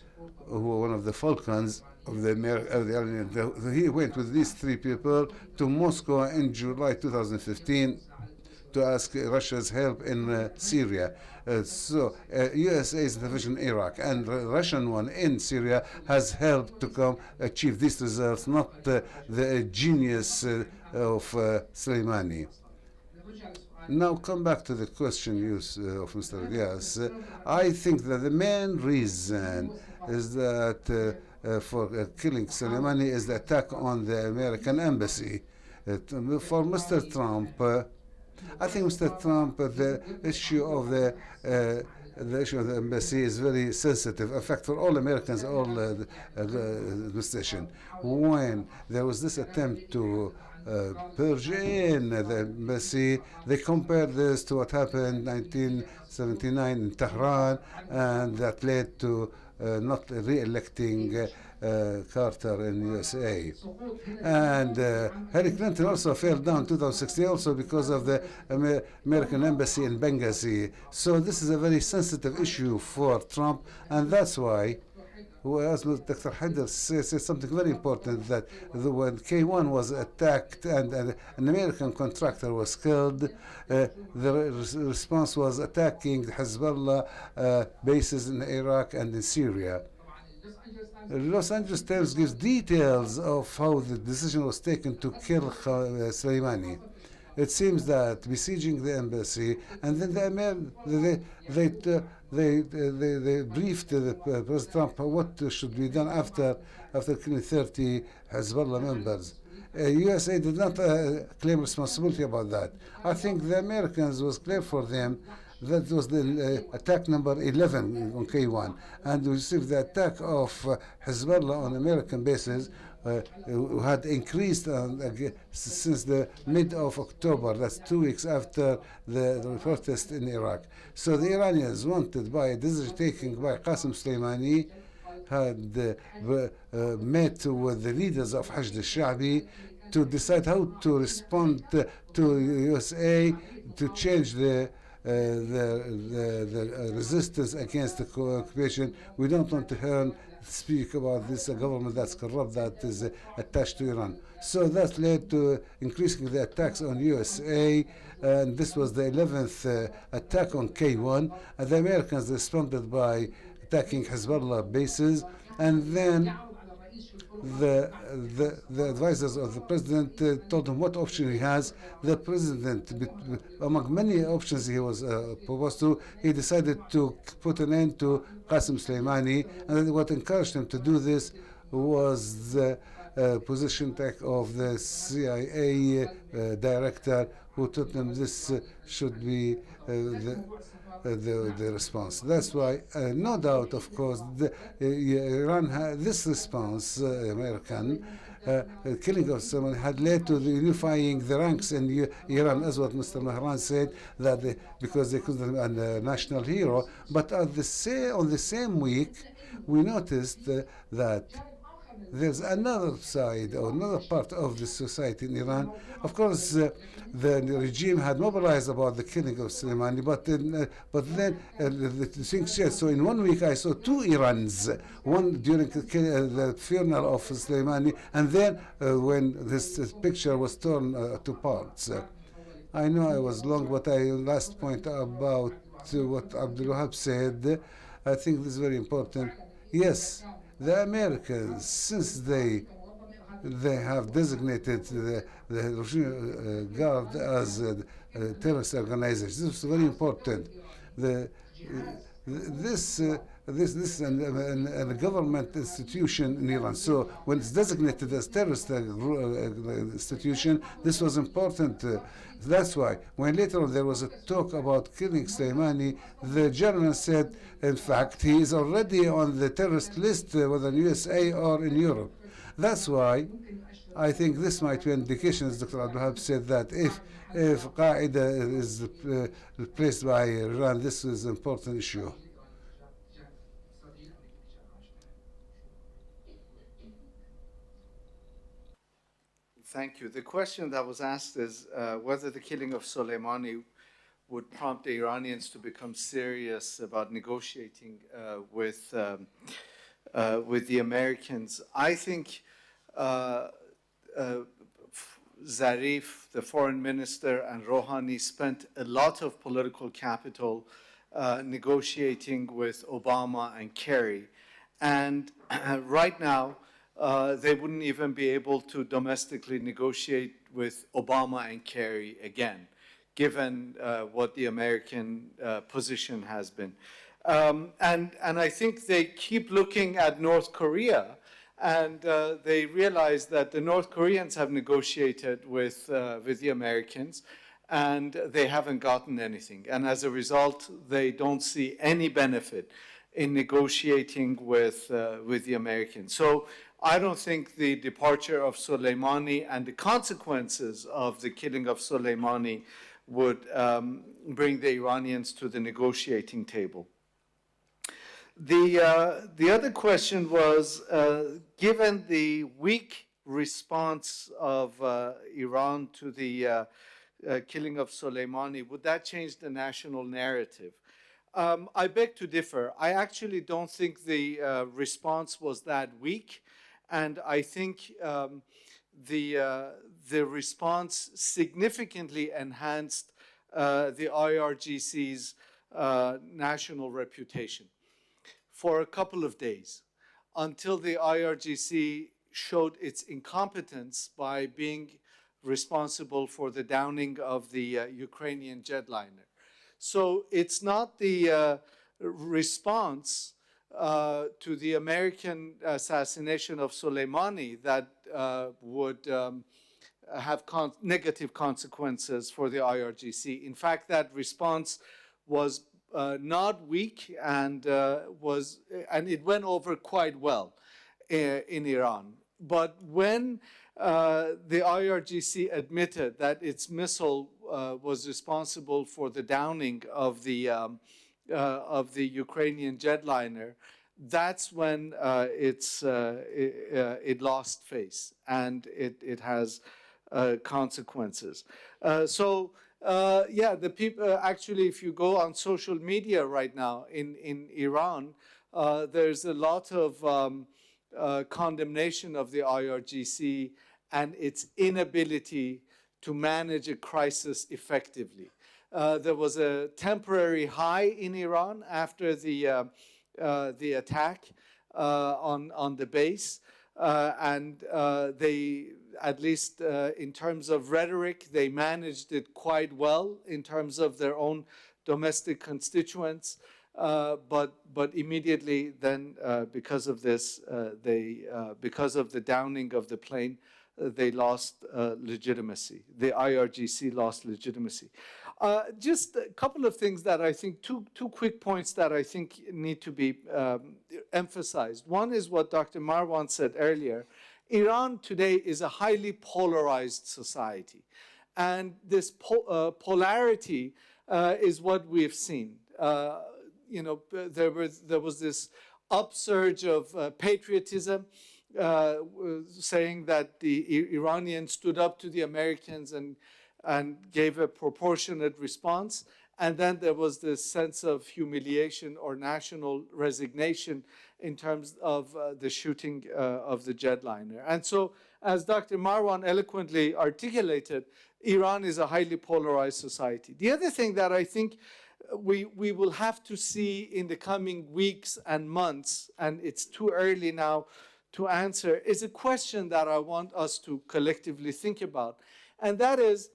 were one of the Falcons of the Iranian. He went with these three people to Moscow in July 2015 to ask Russia's help in Syria. USA's intervention in Iraq and the Russian one in Syria has helped to achieve these results, not the genius of Soleimani. Now come back to the question of Mr. Diaz. I think that the main reason is that for killing Soleimani is the attack on the American embassy. For Mr. Trump, I think Mr. Trump, the issue of the embassy is very sensitive. In fact, for all Americans, all the administration, when there was this attempt to purge in the embassy, they compared this to what happened in 1979 in Tehran, and that led to not re-electing Carter in USA. And Hillary Clinton also fell down 2016 also because of the American embassy in Benghazi. So this is a very sensitive issue for Trump, and that's why as Dr. Haider said something very important, that when K1 was attacked and an American contractor was killed, the response was attacking Hezbollah bases in Iraq and in Syria. Los Angeles Times gives details of how the decision was taken to kill Soleimani. It seems that besieging the embassy, and then they briefed President Trump what should be done after killing 30 Hezbollah members. USA did not claim responsibility about that. I think the Americans was clear for them. That was the attack number 11 on K1, and we received the attack of Hezbollah on American bases had increased since the mid of October. That's 2 weeks after the protest in Iraq. So the Iranians wanted, by a decision taken by Qassem Soleimani, had met with the leaders of Hashd al-Sha'bi to decide how to respond to USA to change the resistance against the occupation. We don't want to speak about this government that's corrupt, that is attached to Iran. So that led to increasing the attacks on USA, and this was the 11th attack on K1, and the Americans responded by attacking Hezbollah bases, and then the advisors of the president told him what option he has. The president, among many options he was proposed to, he decided to put an end to Qassem Soleimani, and what encouraged him to do this was the position tech of the CIA director, who told him this should be the response. That's why, no doubt, of course, Iran had this response, American, killing of someone had led to the unifying the ranks in Iran, as what Mr. Mehran said, that because they consider him a national hero. But on the same week, we noticed that there's another side or another part of the society in Iran. Of course, the regime had mobilized about the killing of Soleimani, but then the things changed. So in 1 week, I saw two Irans, one during the funeral of Soleimani, and then when this picture was torn to parts. I know I was long, but last point about what Abdul Wahab said, I think this is very important. Yes, the Americans, since they they have designated the Revolutionary Guard as a terrorist organization. This is very important. The, this is a government institution in Iran. So when it's designated as terrorist institution, this was important. That's why when later on there was a talk about killing Soleimani, the Germans said, in fact, he is already on the terrorist list, whether in USA or in Europe. That's why I think this might be an indication, as Dr. Abdelwahab said, that if Qaeda is replaced by Iran, this is an important issue. Thank you. The question that was asked is whether the killing of Soleimani would prompt the Iranians to become serious about negotiating with the Americans. I think Zarif, the foreign minister, and Rouhani spent a lot of political capital negotiating with Obama and Kerry. And right now, they wouldn't even be able to domestically negotiate with Obama and Kerry again, given what the American position has been. And I think they keep looking at North Korea, and they realize that the North Koreans have negotiated with the Americans, and they haven't gotten anything. And as a result, they don't see any benefit in negotiating with the Americans. So I don't think the departure of Soleimani and the consequences of the killing of Soleimani would bring the Iranians to the negotiating table. The other question was, given the weak response of Iran to the killing of Soleimani, would that change the national narrative? I beg to differ. I actually don't think the response was that weak, and I think the response significantly enhanced the IRGC's national reputation for a couple of days, until the IRGC showed its incompetence by being responsible for the downing of the Ukrainian jetliner. So it's not the response to the American assassination of Soleimani that would have negative consequences for the IRGC. In fact, that response was not weak, and it went over quite well in Iran. But when the IRGC admitted that its missile was responsible for the downing of the Ukrainian jetliner, that's when it lost face, and it has consequences. Yeah, the people actually, if you go on social media right now in Iran, there's a lot of condemnation of the IRGC and its inability to manage a crisis effectively. There was a temporary high in Iran after the attack on the base, and they, at least in terms of rhetoric, they managed it quite well in terms of their own domestic constituents. But immediately then, because of this, because of the downing of the plane, they lost legitimacy. The IRGC lost legitimacy. Just a couple of things that I think, two quick points that I think need to be emphasized. One is what Dr. Marwan said earlier. Iran today is a highly polarized society. And this polarity is what we've seen. You know, there was this upsurge of patriotism, saying that the Iranians stood up to the Americans and gave a proportionate response. And then there was this sense of humiliation or national resignation in terms of the shooting of the jetliner. And so, as Dr. Marwan eloquently articulated, Iran is a highly polarized society. The other thing that I think we will have to see in the coming weeks and months, and it's too early now to answer is a question that I want us to collectively think about. And that is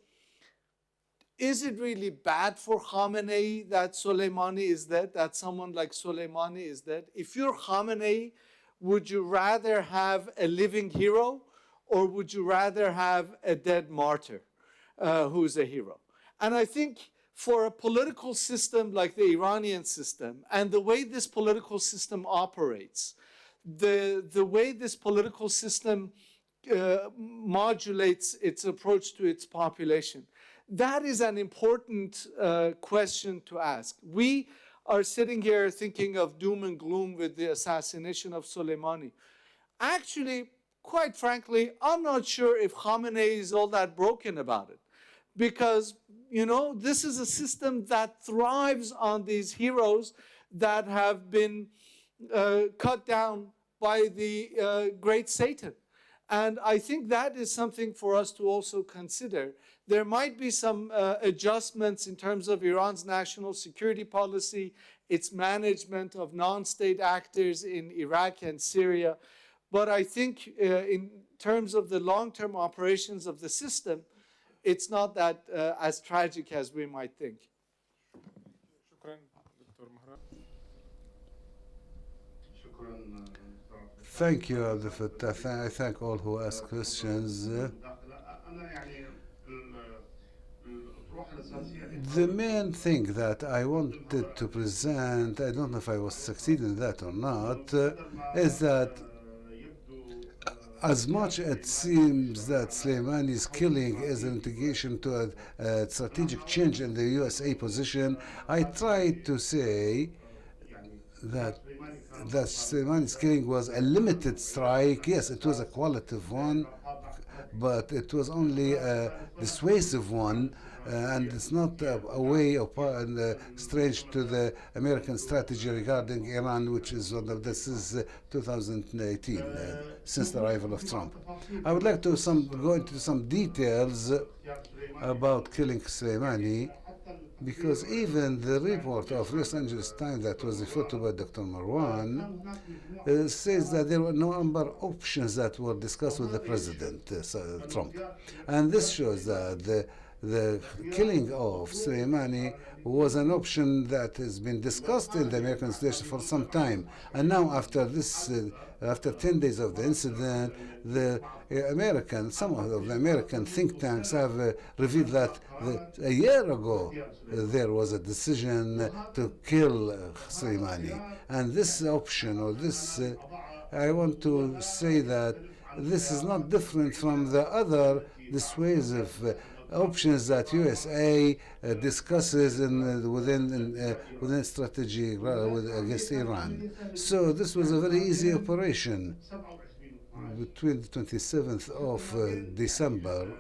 it really bad for Khamenei that Soleimani is dead, that someone like Soleimani is dead? If you're Khamenei, would you rather have a living hero, or would you rather have a dead martyr who's a hero? And I think for a political system like the Iranian system, and the way this political system operates, the way this political system modulates its approach to its population, that is an important question to ask. We are sitting here thinking of doom and gloom with the assassination of Soleimani. Actually, quite frankly, I'm not sure if Khamenei is all that broken about it. Because, you know, this is a system that thrives on these heroes that have been cut down by the great Satan. And I think that is something for us to also consider. There might be some adjustments in terms of Iran's national security policy, its management of non-state actors in Iraq and Syria. But I think in terms of the long-term operations of the system, it's not that as tragic as we might think. Thank you, Abdelfattah. I thank all who asked questions. The main thing that I wanted to present, I don't know if I was succeeding in that or not, is that as much it seems that Soleimani's killing is an indication to a strategic change in the USA position, I tried to say that Soleimani's killing was a limited strike. Yes, it was a qualitative one, but it was only a dissuasive one. And it's not a way of strange to the American strategy regarding Iran, which is one of this is 2018, since the arrival of Trump. I would like to go into some details about killing Soleimani, because even the report of Los Angeles Times that was referred to by Dr. Marwan says that there were no number of options that were discussed with the President, Trump. And this shows that the killing of Soleimani was an option that has been discussed in the American administration for some time. And now, after this, after 10 days of the incident, some of the American think tanks have revealed that a year ago there was a decision to kill Soleimani. And this option, or this, I want to say that this is not different from the other dissuasive options that USA discusses within strategy against Iran. So this was a very easy operation. Between the 27th of December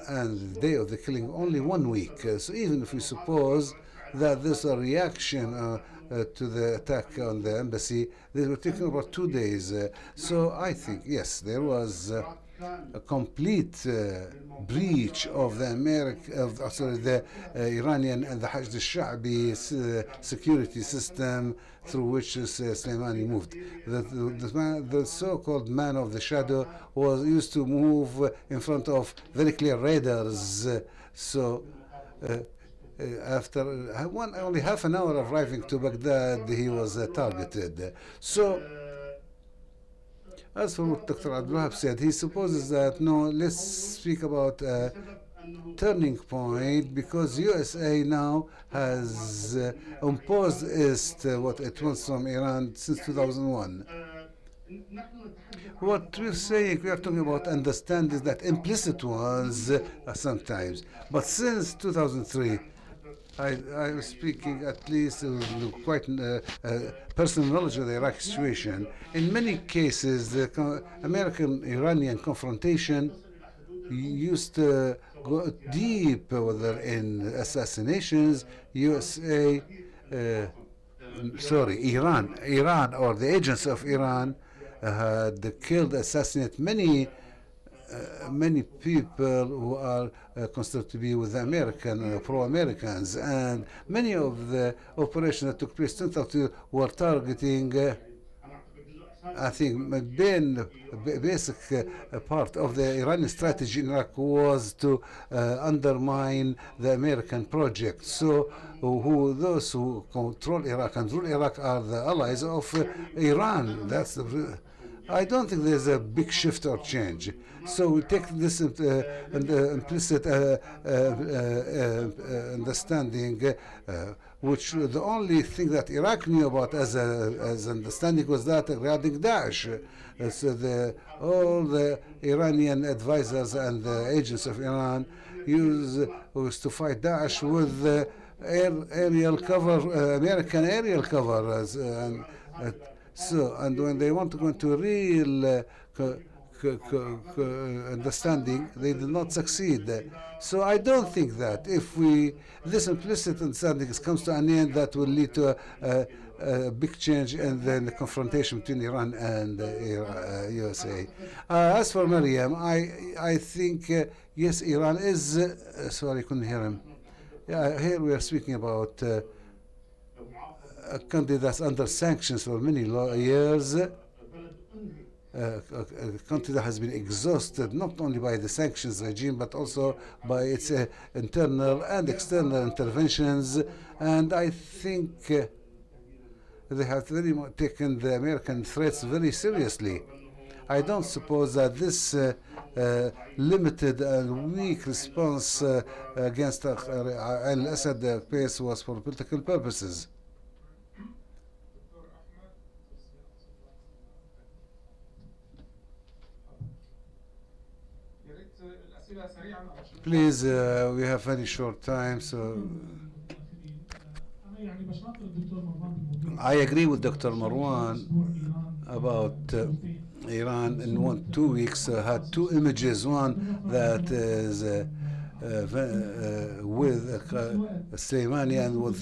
and the day of the killing, only 1 week. So even if we suppose that there's a reaction to the attack on the embassy, they were taking about 2 days. So I think, yes, there was a complete breach of the Iranian and the Hashd al-Sha'bi security system through which Soleimani moved. The so-called man of the shadow used to move in front of very clear radars. So after only half an hour of arriving to Baghdad, he was targeted. So as for what Dr. Abdulwahab said, he supposes that, no, let's speak about a turning point, because USA now has imposed what it wants from Iran since 2001. What we're saying, we are talking about understandings that implicit ones sometimes. But since 2003, I was speaking at least quite personal knowledge of the Iraq situation. In many cases, the American-Iranian confrontation used to go deep, whether in assassinations, Iran or the agents of Iran had killed, assassinated many people who are considered to be with the American, pro-Americans, and many of the operations that took place in 2002 were targeting I think the basic part of the Iranian strategy in Iraq was to undermine the American project. So those who control Iraq and rule Iraq are the allies of Iran. I don't think there's a big shift or change. So we take this implicit understanding, which the only thing that Iraq knew about as understanding was that regarding Daesh. So all the Iranian advisors and the agents of Iran was to fight Daesh with aerial cover, American aerial cover. And when they want to go into real understanding, they did not succeed. So I don't think that if this implicit understanding comes to an end, that will lead to a big change in the confrontation between Iran and USA. As for Maryam, I think yes, Iran is. Sorry, I couldn't hear him. Yeah, here we are speaking about a country that's under sanctions for many years. A country that has been exhausted not only by the sanctions regime but also by its internal and external interventions, and I think they have very much taken the American threats very seriously. I don't suppose that this limited and weak response against al-Assad pace was for political purposes. Please, we have very short time, so I agree with Dr. Marwan about Iran in 2 weeks had two images. One that is with Soleimani, and with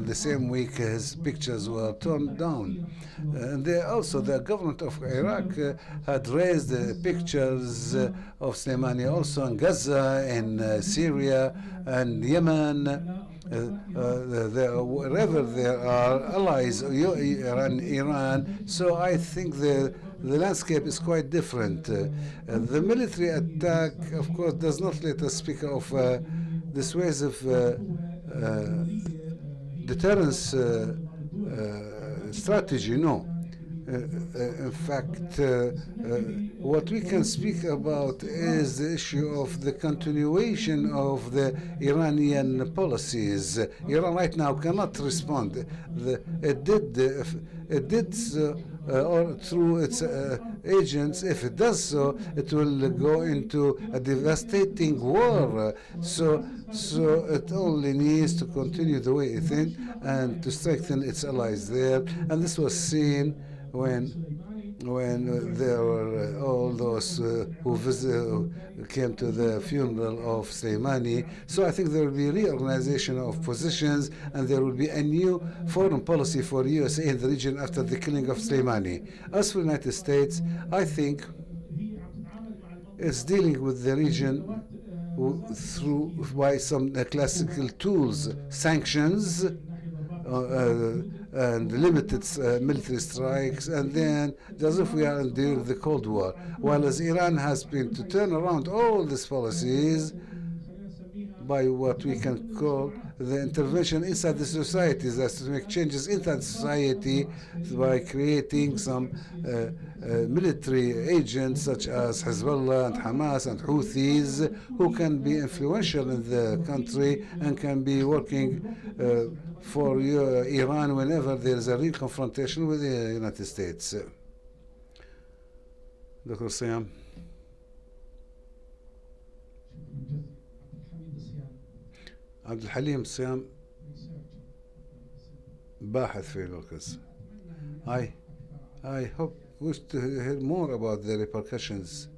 the same week his pictures were torn down. And also the government of Iraq had raised pictures of Soleimani also in Gaza, in Syria and Yemen. Wherever there are allies, Iran. So I think the landscape is quite different. The military attack, of course, does not let us speak of dissuasive deterrence strategy, no. In fact, what we can speak about is the issue of the continuation of the Iranian policies. Iran right now cannot respond. It did or through its agents. If it does so, it will go into a devastating war. So it only needs to continue the way it is and to strengthen its allies there. And this was seen when there were all those who came to the funeral of Soleimani. So I think there will be reorganization of positions, and there will be a new foreign policy for USA in the region after the killing of Soleimani. As for the United States, I think it's dealing with the region by some classical tools, sanctions, and limited military strikes, and then just if we are during the Cold War, while as Iran has been to turn around all these policies by what we can call the intervention inside the societies, that's to make changes inside society by creating some military agents such as Hezbollah and Hamas and Houthis, who can be influential in the country and can be working for Iran whenever there is a real confrontation with the United States. Dr. Siam. Abdelhalim Siam, باحث في القصة. I wish to hear more about the repercussions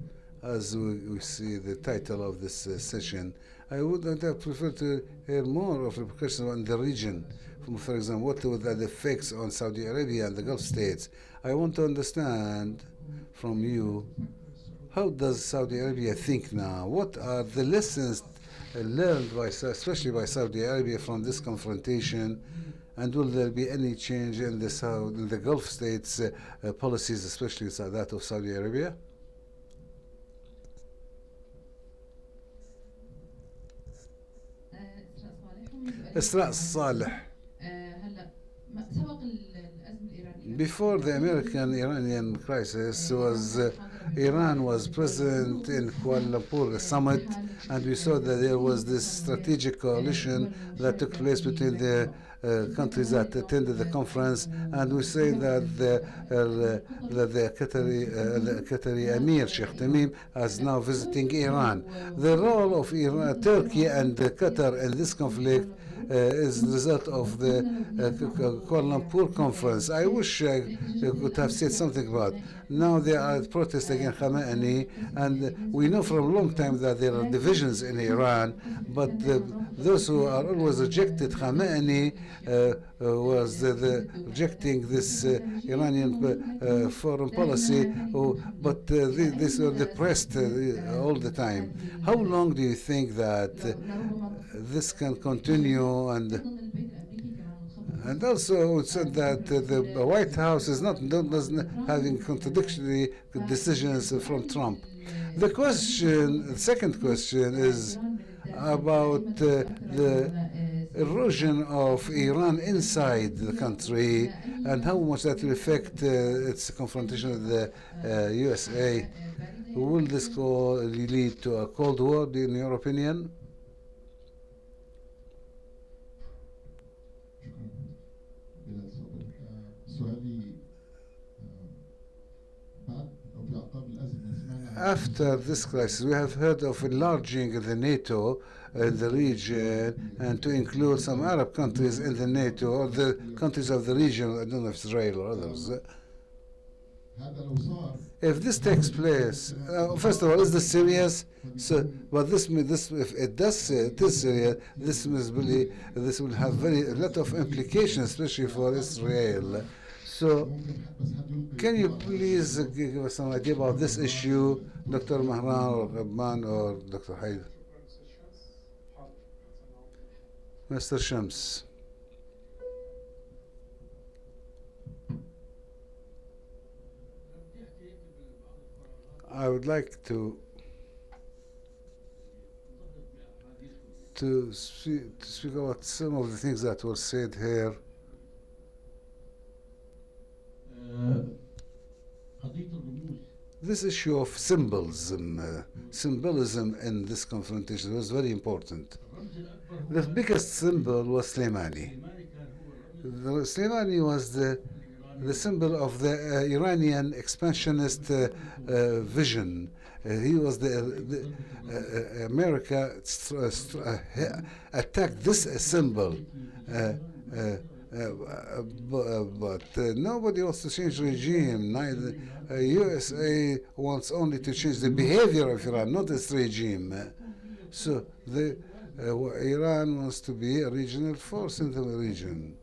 as we see the title of this session. I would prefer to hear more of repercussions on the region. For example, what were the effects on Saudi Arabia and the Gulf states? I want to understand from you, how does Saudi Arabia think now? What are the lessons learned especially by Saudi Arabia from this confrontation, And will there be any change in the Gulf states' policies, especially that of Saudi Arabia? إسراء صالح. Before the American-Iranian crisis, Iran was present in Kuala Lumpur summit, and we saw that there was this strategic coalition that took place between the countries that attended the conference, and we say that the Qatari Emir Sheikh Tamim is now visiting Iran. The role of Iran, Turkey, and Qatar in this conflict is the result of the Kuala Lumpur conference. I wish I could have said something about. Now there are protests against Khamenei, and we know for a long time that there are divisions in Iran, but those who are always rejected Khamenei was rejecting this Iranian foreign policy, but these were depressed all the time. How long do you think that this can continue? And also it said that the White House is doesn't having contradictory decisions from Trump. The second question is about the erosion of Iran inside the country and how much that will affect its confrontation with the USA. Will this lead to a Cold War, in your opinion? After this crisis, we have heard of enlarging the NATO in the region and to include some Arab countries in the NATO or the countries of the region, I don't know if Israel or others. If this takes place, first of all, is this serious? So, but if it is serious, this will have a lot of implications, especially for Israel. So, can you please give us some idea about this issue, Dr. Mahran or Rabban or Dr. Haid? Mr. Shams. I would like to speak about some of the things that were said here. This issue of symbolism in this confrontation was very important. The biggest symbol was Soleimani. Soleimani was the symbol of the Iranian expansionist vision. He was America attacked this symbol. But nobody wants to change regime. Neither USA wants only to change the behavior of Iran, not its regime. So Iran wants to be a regional force in the region.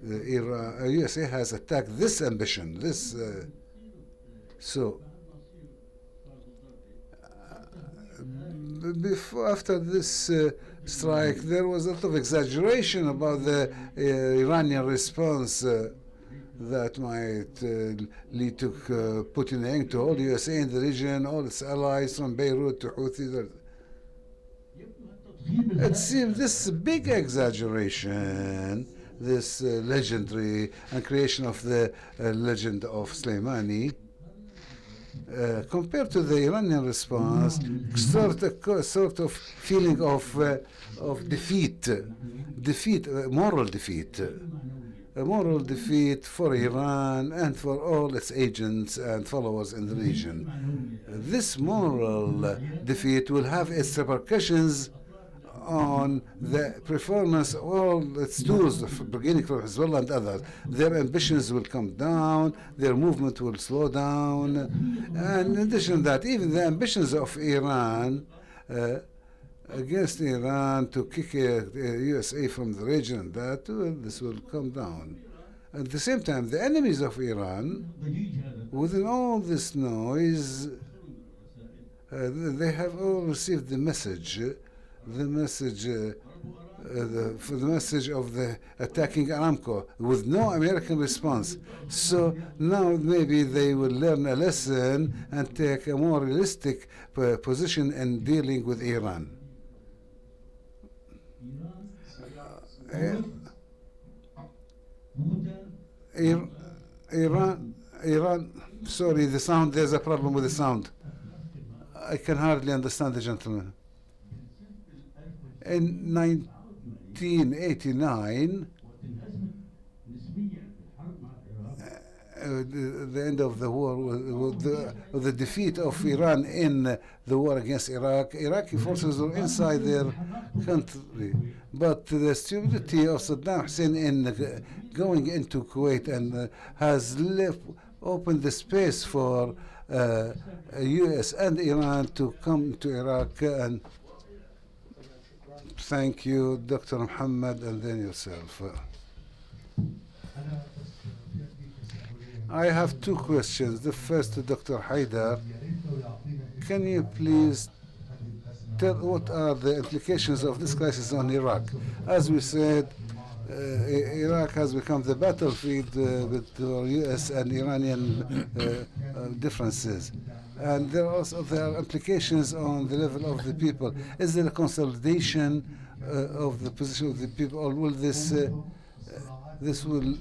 USA has attacked this ambition. After this strike, there was a lot of exaggeration about the Iranian response that might lead to putting an end to all USA in the region, all its allies from Beirut to Houthi. It seems this big exaggeration, this legendary and creation of the legend of Soleimani, compared to the Iranian response, sort of feeling of defeat, moral defeat, a moral defeat for Iran and for all its agents and followers in the region. This moral defeat will have its repercussions on the performance of all its tools, beginning from Hezbollah and others. Their ambitions will come down, their movement will slow down, and in addition to that, even the ambitions of Iran against Iran to kick the USA from the region, this will come down. At the same time, the enemies of Iran, within all this noise, they have all received the message for the message of the attacking Aramco with no American response. So now maybe they will learn a lesson and take a more realistic position in dealing with Iran. Iran, sorry, the sound, there's a problem with the sound. I can hardly understand the gentleman. In 1989, the end of the war, the defeat of Iran in the war against Iraq, Iraqi forces were inside their country. But the stupidity of Saddam Hussein in going into Kuwait and has opened the space for US and Iran to come to Iraq. And thank you, Dr. Muhammad, and then yourself. I have two questions. The first to Dr. Haidar. Can you please tell what are the implications of this crisis on Iraq? As we said, Iraq has become the battlefield with the US and Iranian differences. And there are implications on the level of the people. Is there a consolidation of the position of the people, or will this will...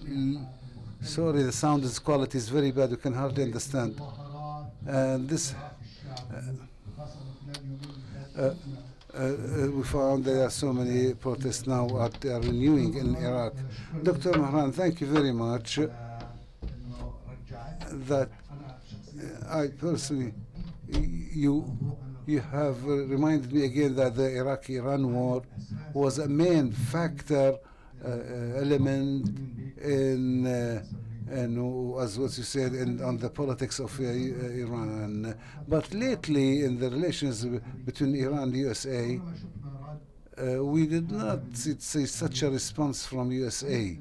Sorry, the sound quality is very bad. We can hardly understand. And this... we found there are so many protests now they are renewing in Iraq. Dr. Mahran, thank you very much. That I personally, you have reminded me again that the Iraq-Iran war was a main factor, element in and as what you said on the politics of Iran. But lately in the relations between Iran and USA, we did not see such a response from USA.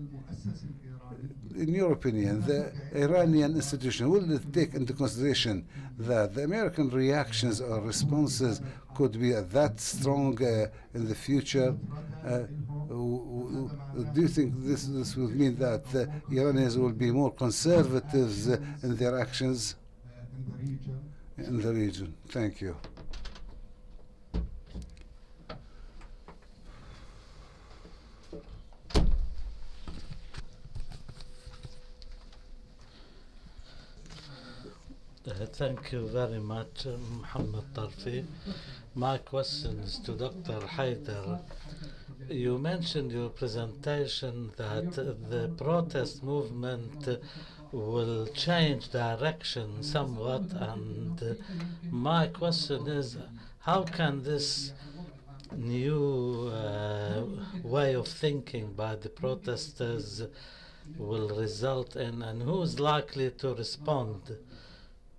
In your opinion, the Iranian institution, will it take into consideration that the American reactions or responses could be that strong in the future? Do you think this will mean that the Iranians will be more conservative in their actions in the region? Thank you. Thank you very much, Muhammad Tarfi. My question is to Dr. Haidar. You mentioned in your presentation that the protest movement will change direction somewhat, and my question is, how can this new way of thinking by the protesters will result in, and who is likely to respond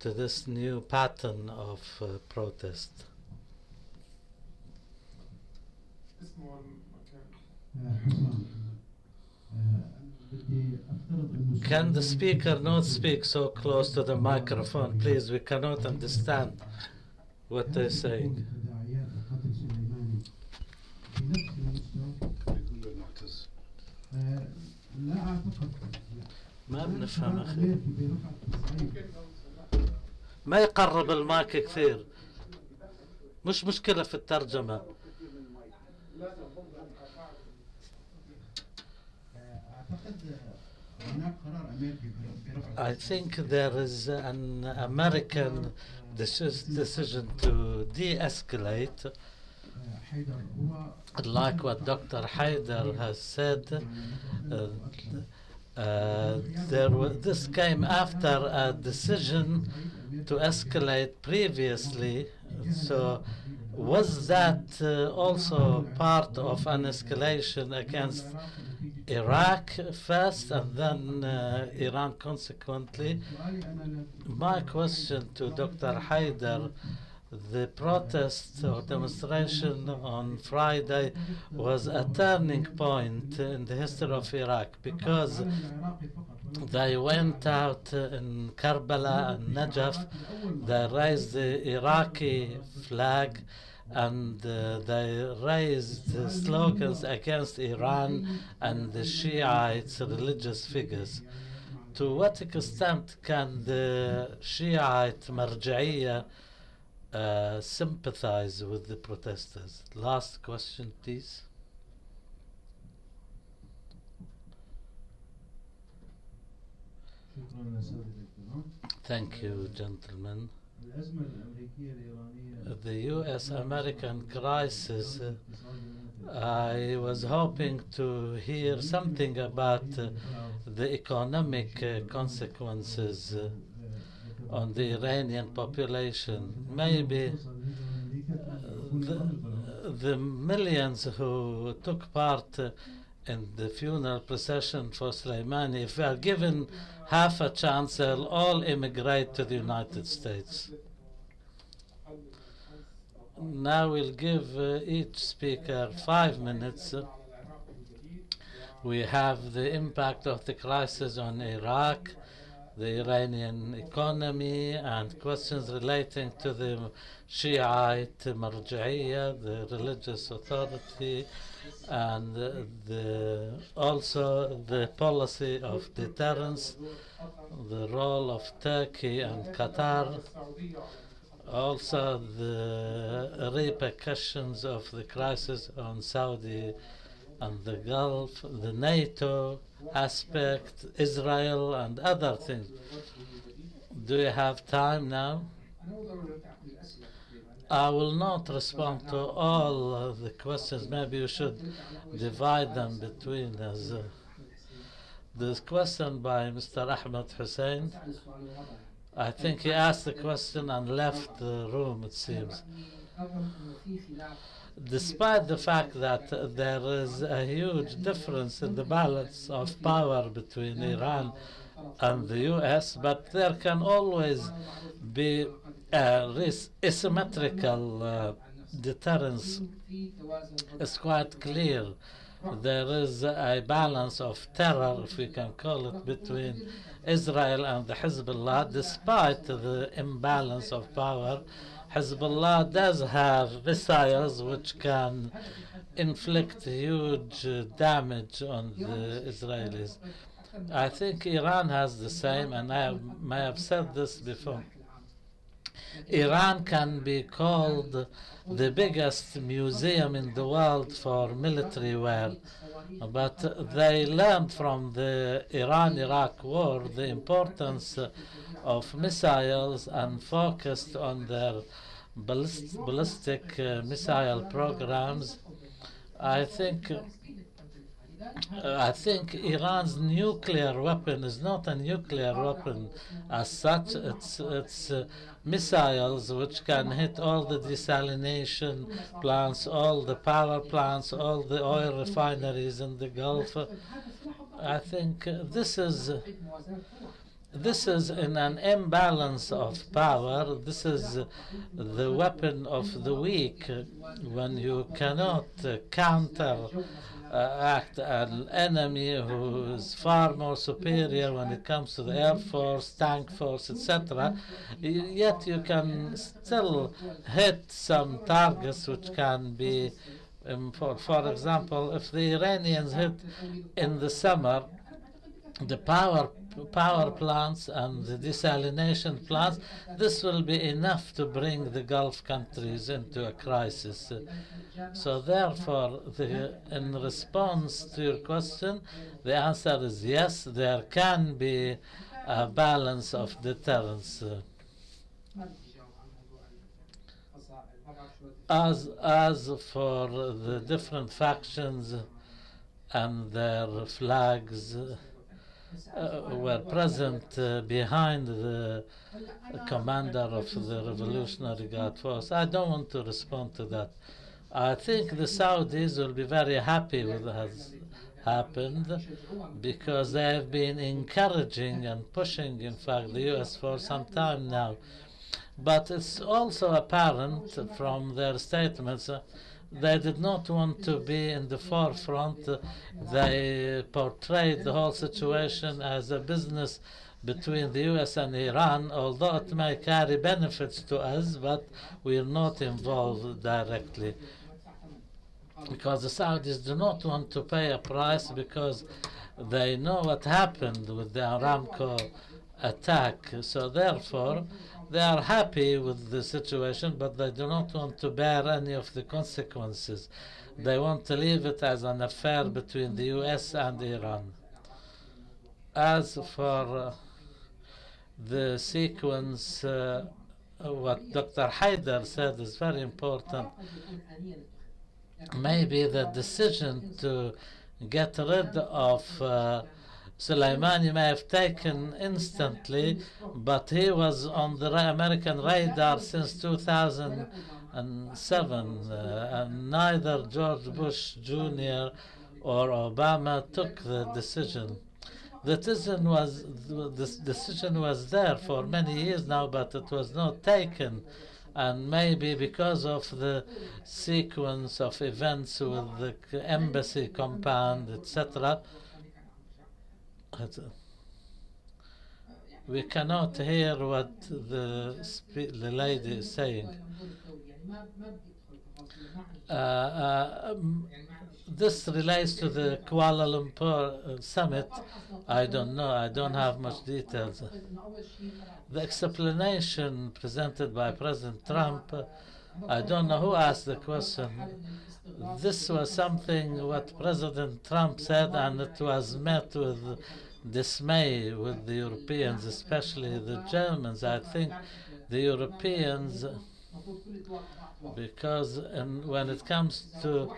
to this new pattern of protest? Can the speaker not speak so close to the microphone, please? We cannot understand what they're saying. ما بنفهم أخي. ما يقرب المايك كثير. مش مشكلة في الترجمة. I think there is an American decision to de-escalate, like what Dr. Haidar has said. This came after a decision to escalate previously. So was that also part of an escalation against Iraq first and then Iran consequently? My question to Dr. Haidar, the protest or demonstration on Friday was a turning point in the history of Iraq, because they went out in Karbala and Najaf, they raised the Iraqi flag, and they raised slogans against Iran and the Shiites religious figures. To what extent can the Shiite Marja'iyya sympathize with the protesters? Last question, please. Thank you, gentlemen. The US-American crisis, I was hoping to hear something about the economic consequences on the Iranian population. Maybe the millions who took part in the funeral procession for Soleimani, if they are given half a chance, they'll all immigrate to the United States. Now we'll give each speaker 5 minutes. We have the impact of the crisis on Iraq, the Iranian economy, and questions relating to the Shiite Marja'iyya, the religious authority, and also the policy of deterrence, the role of Turkey and Qatar, also the repercussions of the crisis on Saudi and the Gulf, the NATO aspect, Israel, and other things. Do you have time now? I will not respond to all of the questions. Maybe you should divide them between us. This question by Mr. Ahmed Hussein, I think he asked the question and left the room, it seems. Despite the fact that there is a huge difference in the balance of power between Iran and the US, but there can always be asymmetrical deterrence. It's quite clear. There is a balance of terror, if we can call it, between Israel and the Hezbollah. Despite the imbalance of power, Hezbollah does have missiles which can inflict huge damage on the Israelis. I think Iran has the same, and I may have said this before. Iran can be called the biggest museum in the world for military wear, but they learned from the Iran-Iraq war the importance of missiles and focused on their ballistic missile programs. I think Iran's nuclear weapon is not a nuclear weapon as such. It's missiles which can hit all the desalination plants, all the power plants, all the oil refineries in the Gulf. I think this is in an imbalance of power. This is the weapon of the weak when you cannot counteract an enemy who is far more superior when it comes to the air force, tank force, etc. Yet you can still hit some targets which can be, for example, if the Iranians hit in the summer the power plants and the desalination plants, this will be enough to bring the Gulf countries into a crisis. So therefore, in response to your question, the answer is yes, there can be a balance of deterrence. As for the different factions and their flags were present behind the commander of the Revolutionary Guard Force, I don't want to respond to that. I think the Saudis will be very happy with what has happened because they have been encouraging and pushing, in fact, the US for some time now. But it's also apparent from their statements they did not want to be in the forefront. They portrayed the whole situation as a business between the US and Iran, although it may carry benefits to us, but we are not involved directly. Because the Saudis do not want to pay a price because they know what happened with the Aramco attack. So therefore, they are happy with the situation, but they do not want to bear any of the consequences. They want to leave it as an affair between the US and Iran. As for the sequence, what Dr. Haider said is very important. Maybe the decision to get rid of Soleimani may have taken instantly, but he was on the American radar since 2007, and neither George Bush Jr. or Obama took the decision. The decision was there for many years now, but it was not taken. And maybe because of the sequence of events with the embassy compound, etc., we cannot hear what the lady is saying. This relates to the Kuala Lumpur summit. I don't know. I don't have much details. The explanation presented by President Trump, I don't know who asked the question. This was something what President Trump said, and it was met with dismay with the Europeans, especially the Germans. I think the Europeans, because when it comes to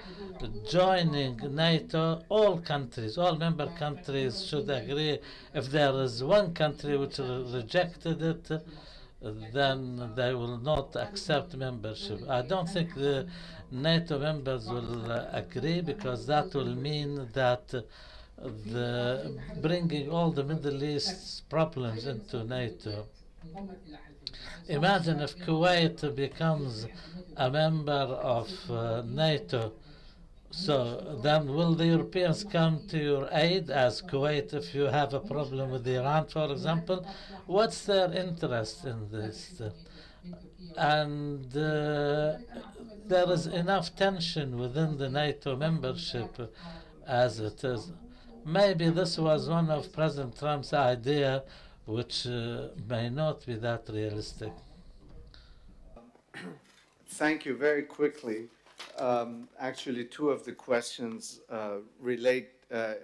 joining NATO, all countries, all member countries should agree. If there is one country which rejected it, then they will not accept membership. I don't think the NATO members will agree, because that will mean that bringing all the Middle East problems into NATO. Imagine if Kuwait becomes a member of NATO. So then will the Europeans come to your aid as Kuwait if you have a problem with Iran, for example? What's their interest in this? And there is enough tension within the NATO membership as it is. Maybe this was one of President Trump's idea, which may not be that realistic. Thank you. Very quickly. Actually, two of the questions relate,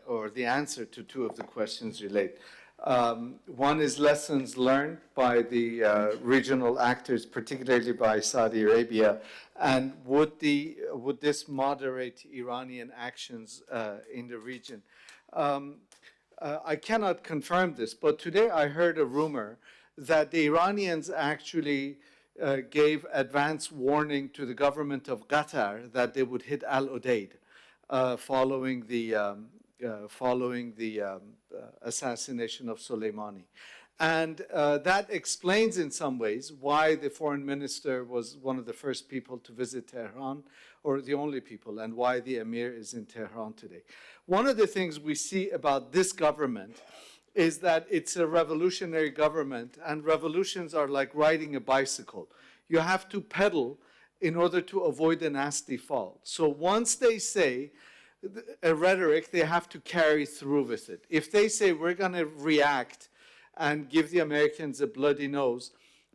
or the answer to two of the questions relate. One is lessons learned by the regional actors, particularly by Saudi Arabia, and would this moderate Iranian actions in the region? I cannot confirm this, but today I heard a rumor that the Iranians actually gave advance warning to the government of Qatar that they would hit Al-Udeid following the assassination of Soleimani. And that explains in some ways why the foreign minister was one of the first people to visit Tehran, or the only people, and why the emir is in Tehran today. One of the things we see about this government is that it's a revolutionary government, and revolutions are like riding a bicycle. You have to pedal in order to avoid a nasty fall. So once they say a rhetoric, they have to carry through with it. If they say we're going to react and give the Americans a bloody nose,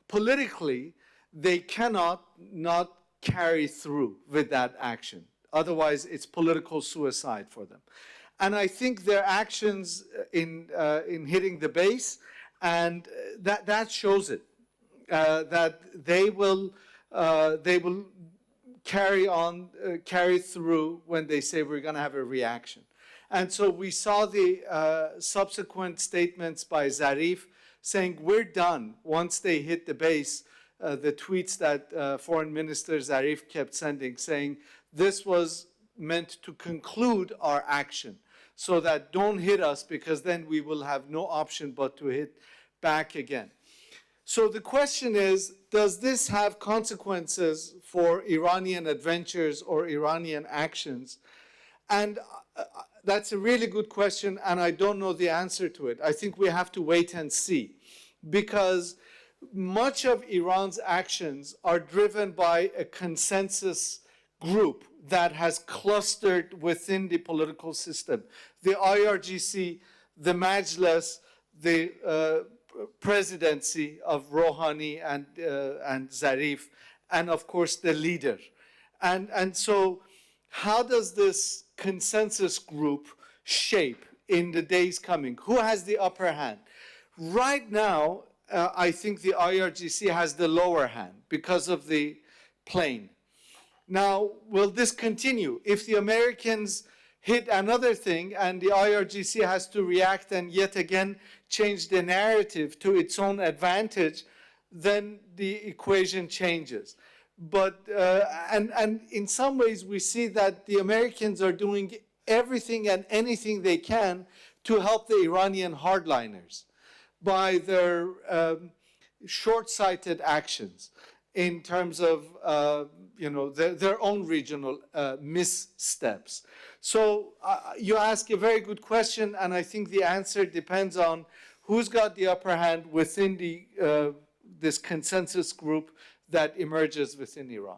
politically, they cannot not carry through with that action. Otherwise, it's political suicide for them. And I think their actions in hitting the base, and that shows it, that they will carry through when they say we're going to have a reaction. And so we saw the subsequent statements by Zarif saying we're done once they hit the base. The tweets that Foreign Minister Zarif kept sending, saying this was meant to conclude our action, so that don't hit us, because then we will have no option but to hit back again. So the question is, does this have consequences for Iranian adventures or Iranian actions? And That's a really good question, and I don't know the answer to it. I think we have to wait and see, because much of Iran's actions are driven by a consensus group that has clustered within the political system. The IRGC, the Majlis, the presidency of Rouhani and Zarif, and of course the leader. And so how does this consensus group shape in the days coming? Who has the upper hand? Right now, I think the IRGC has the lower hand because of the plane. Now, will this continue? If the Americans hit another thing and the IRGC has to react and yet again change the narrative to its own advantage, then the equation changes. But, and in some ways we see that the Americans are doing everything and anything they can to help the Iranian hardliners by their short-sighted actions in terms of their own regional missteps. So you ask a very good question, and I think the answer depends on who's got the upper hand within the this consensus group that emerges within Iran.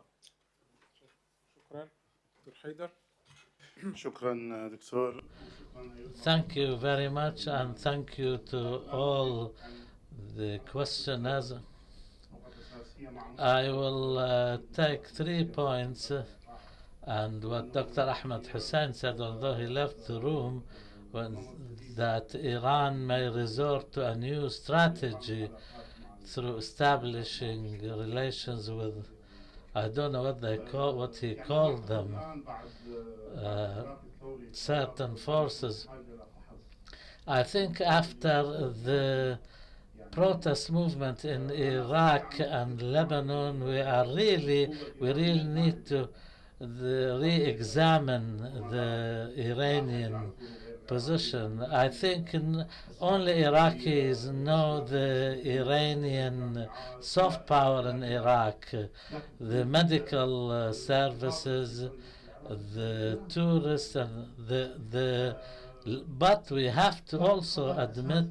Thank you very much, and thank you to all the questioners. I will take 3 points, and what Dr. Ahmed Hussein said, although he left the room, that Iran may resort to a new strategy through establishing relations with, I don't know what he called them, certain forces. I think after the protest movement in Iraq and Lebanon, we really need to re-examine the Iranian position. I think only Iraqis know the Iranian soft power in Iraq, the medical services, the tourists, and but we have to also admit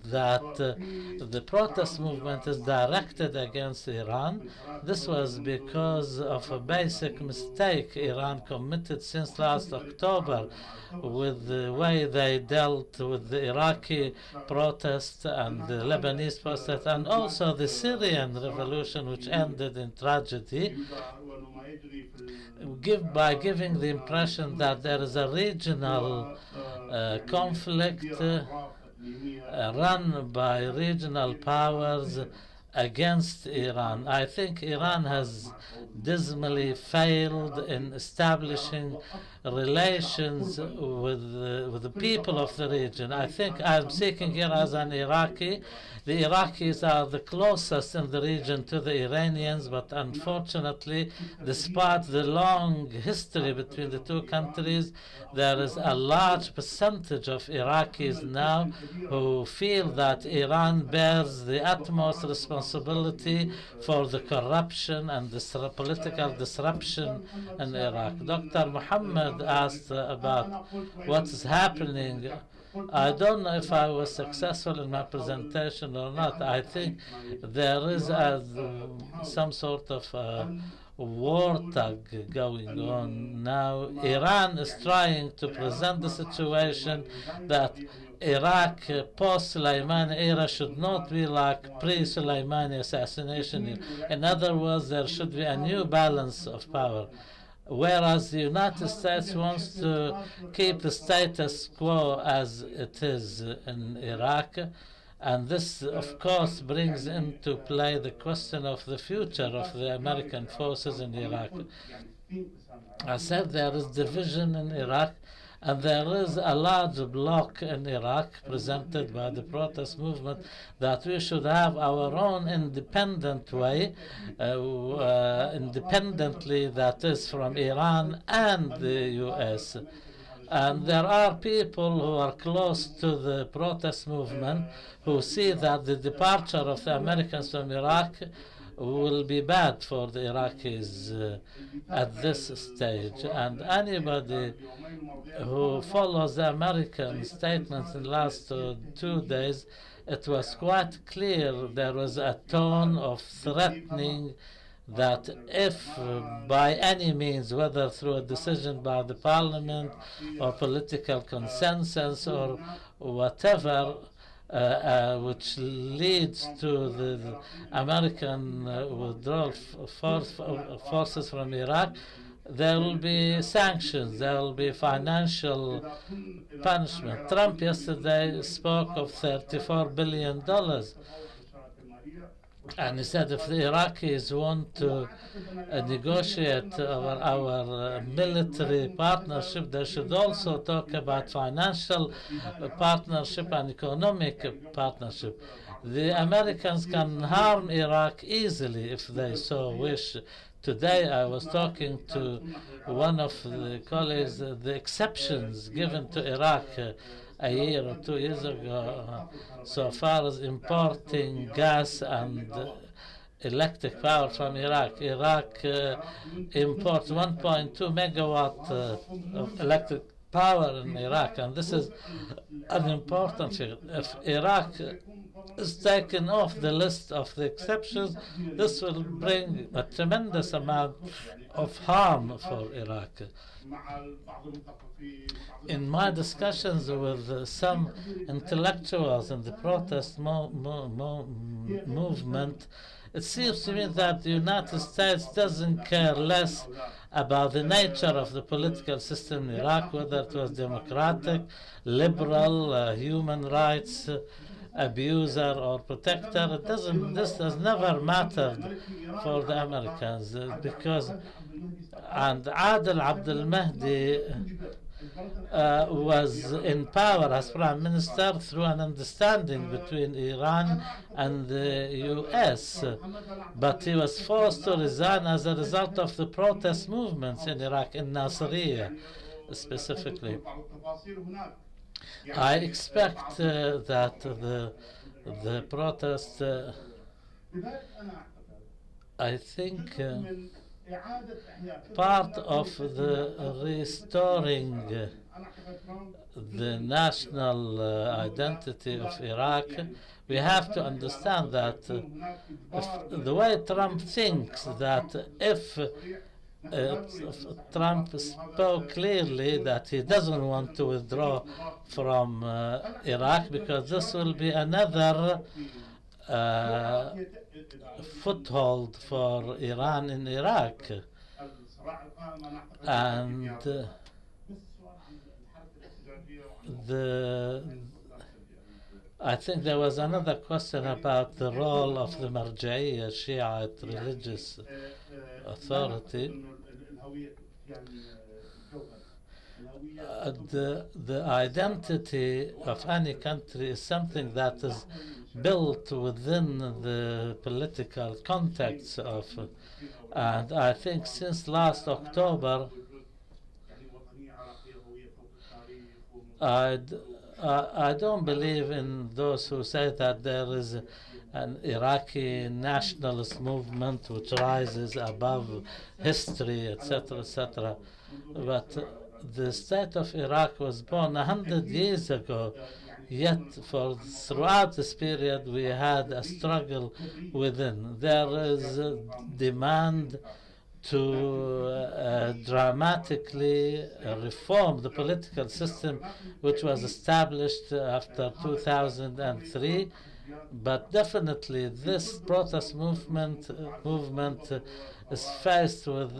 that the protest movement is directed against Iran. This was because of a basic mistake Iran committed since last October with the way they dealt with the Iraqi protest and the Lebanese protest, and also the Syrian revolution, which ended in tragedy, by giving the impression that there is a regional conflict run by regional powers against Iran. I think Iran has dismally failed in establishing relations with the people of the region. I think I'm speaking here as an Iraqi. The Iraqis are the closest in the region to the Iranians, but unfortunately, despite the long history between the two countries, there is a large percentage of Iraqis now who feel that Iran bears the utmost responsibility for the corruption and the political disruption in Iraq. Dr. Muhammad asked about what is happening. I don't know if I was successful in my presentation or not. I think there is some sort of war tug going on now. Iran is trying to present the situation that Iraq post-Soleimani era should not be like pre-Soleimani assassination. In other words, there should be a new balance of power. Whereas the United States wants to keep the status quo as it is in Iraq. And this, of course, brings into play the question of the future of the American forces in Iraq. I said there is division in Iraq, and there is a large bloc in Iraq presented by the protest movement that we should have our own independent way, independently, that is, from Iran and the US. And there are people who are close to the protest movement who see that the departure of the Americans from Iraq will be bad for the Iraqis at this stage. And anybody who follows the American statements in the last 2 days, it was quite clear there was a tone of threatening that if by any means, whether through a decision by the parliament or political consensus or whatever, which leads to the American withdrawal forces from Iraq, there will be sanctions, there will be financial punishment. Trump yesterday spoke of $34 billion. And he said if the Iraqis want to negotiate our military partnership, they should also talk about financial partnership and economic partnership. The Americans can harm Iraq easily if they so wish. Today I was talking to one of the colleagues, the exceptions given to Iraq a year or 2 years ago, so far as importing gas and electric power from Iraq. Iraq imports 1.2 megawatt of electric power in Iraq, and this is an important figure. If Iraq is taken off the list of the exceptions, this will bring a tremendous amount of harm for Iraq. In my discussions with some intellectuals in the protest movement, it seems to me that the United States doesn't care less about the nature of the political system in Iraq, whether it was democratic, liberal, human rights, abuser or protector. This has never mattered for the Americans because, and Abdel Mady was in power as prime minister through an understanding between Iran and the US, but he was forced to resign as a result of the protest movements in Iraq, in Nasiriyah specifically. I expect that the protest, I think part of the restoring the national identity of Iraq, we have to understand that if the way Trump thinks that if Trump spoke clearly that he doesn't want to withdraw from Iraq because this will be another foothold for Iran in Iraq. And I think there was another question about the role of the Marja'iyya, Shiite religious authority. The identity of any country is something that is built within the political context of, and I think since last October, I don't believe in those who say that there is an Iraqi nationalist movement which rises above history, etc., etc. But the state of Iraq was born 100 years ago, yet throughout this period we had a struggle within. There is a demand to dramatically reform the political system which was established after 2003. But definitely this protest movement is faced with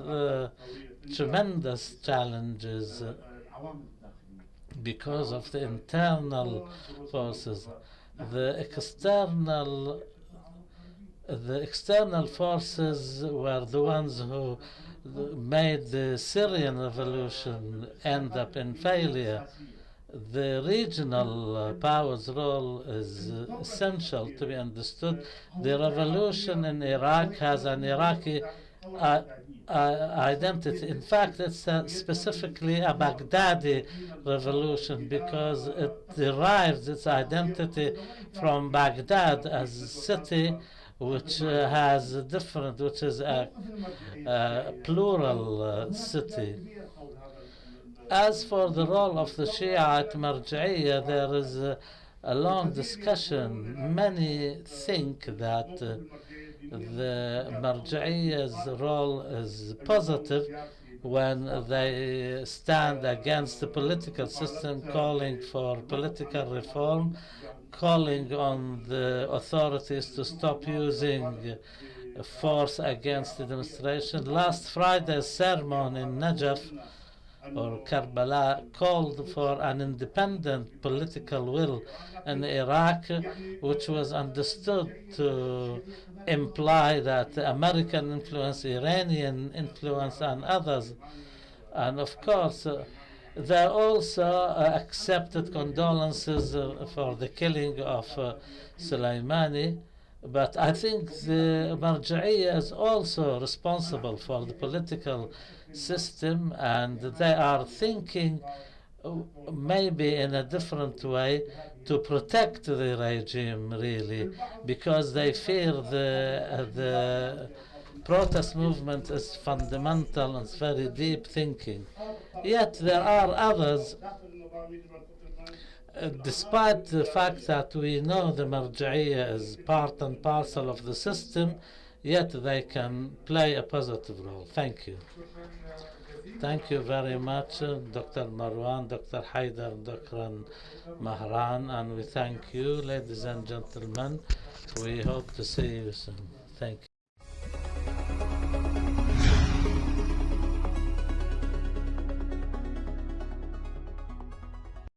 tremendous challenges because of the internal forces. The external forces were the ones who made the Syrian revolution end up in failure. The regional powers' role is essential to be understood. The revolution in Iraq has an Iraqi identity. In fact, it's specifically a Baghdadi revolution because it derives its identity from Baghdad as a city which has a different, which is a plural city. As for the role of the Shiite Marja'iyya, there is a long discussion. Many think that the Marja'iyya's role is positive when they stand against the political system, calling for political reform, calling on the authorities to stop using force against the demonstration. Last Friday's sermon in Najaf or Karbala called for an independent political will in Iraq, which was understood to imply that American influence, Iranian influence, and others. And of course, they also accepted condolences for the killing of Soleimani. But I think the Marja'iyya is also responsible for the political system, and they are thinking maybe in a different way to protect the regime, really, because they fear the protest movement is fundamental and very deep thinking. Yet there are others, despite the fact that we know the Marja'iyya is part and parcel of the system, yet they can play a positive role. Thank you. Thank you very much, Dr. Marwan, Dr. Haidar, Dr. Mahran, and we thank you, ladies and gentlemen. We hope to see you soon. Thank you.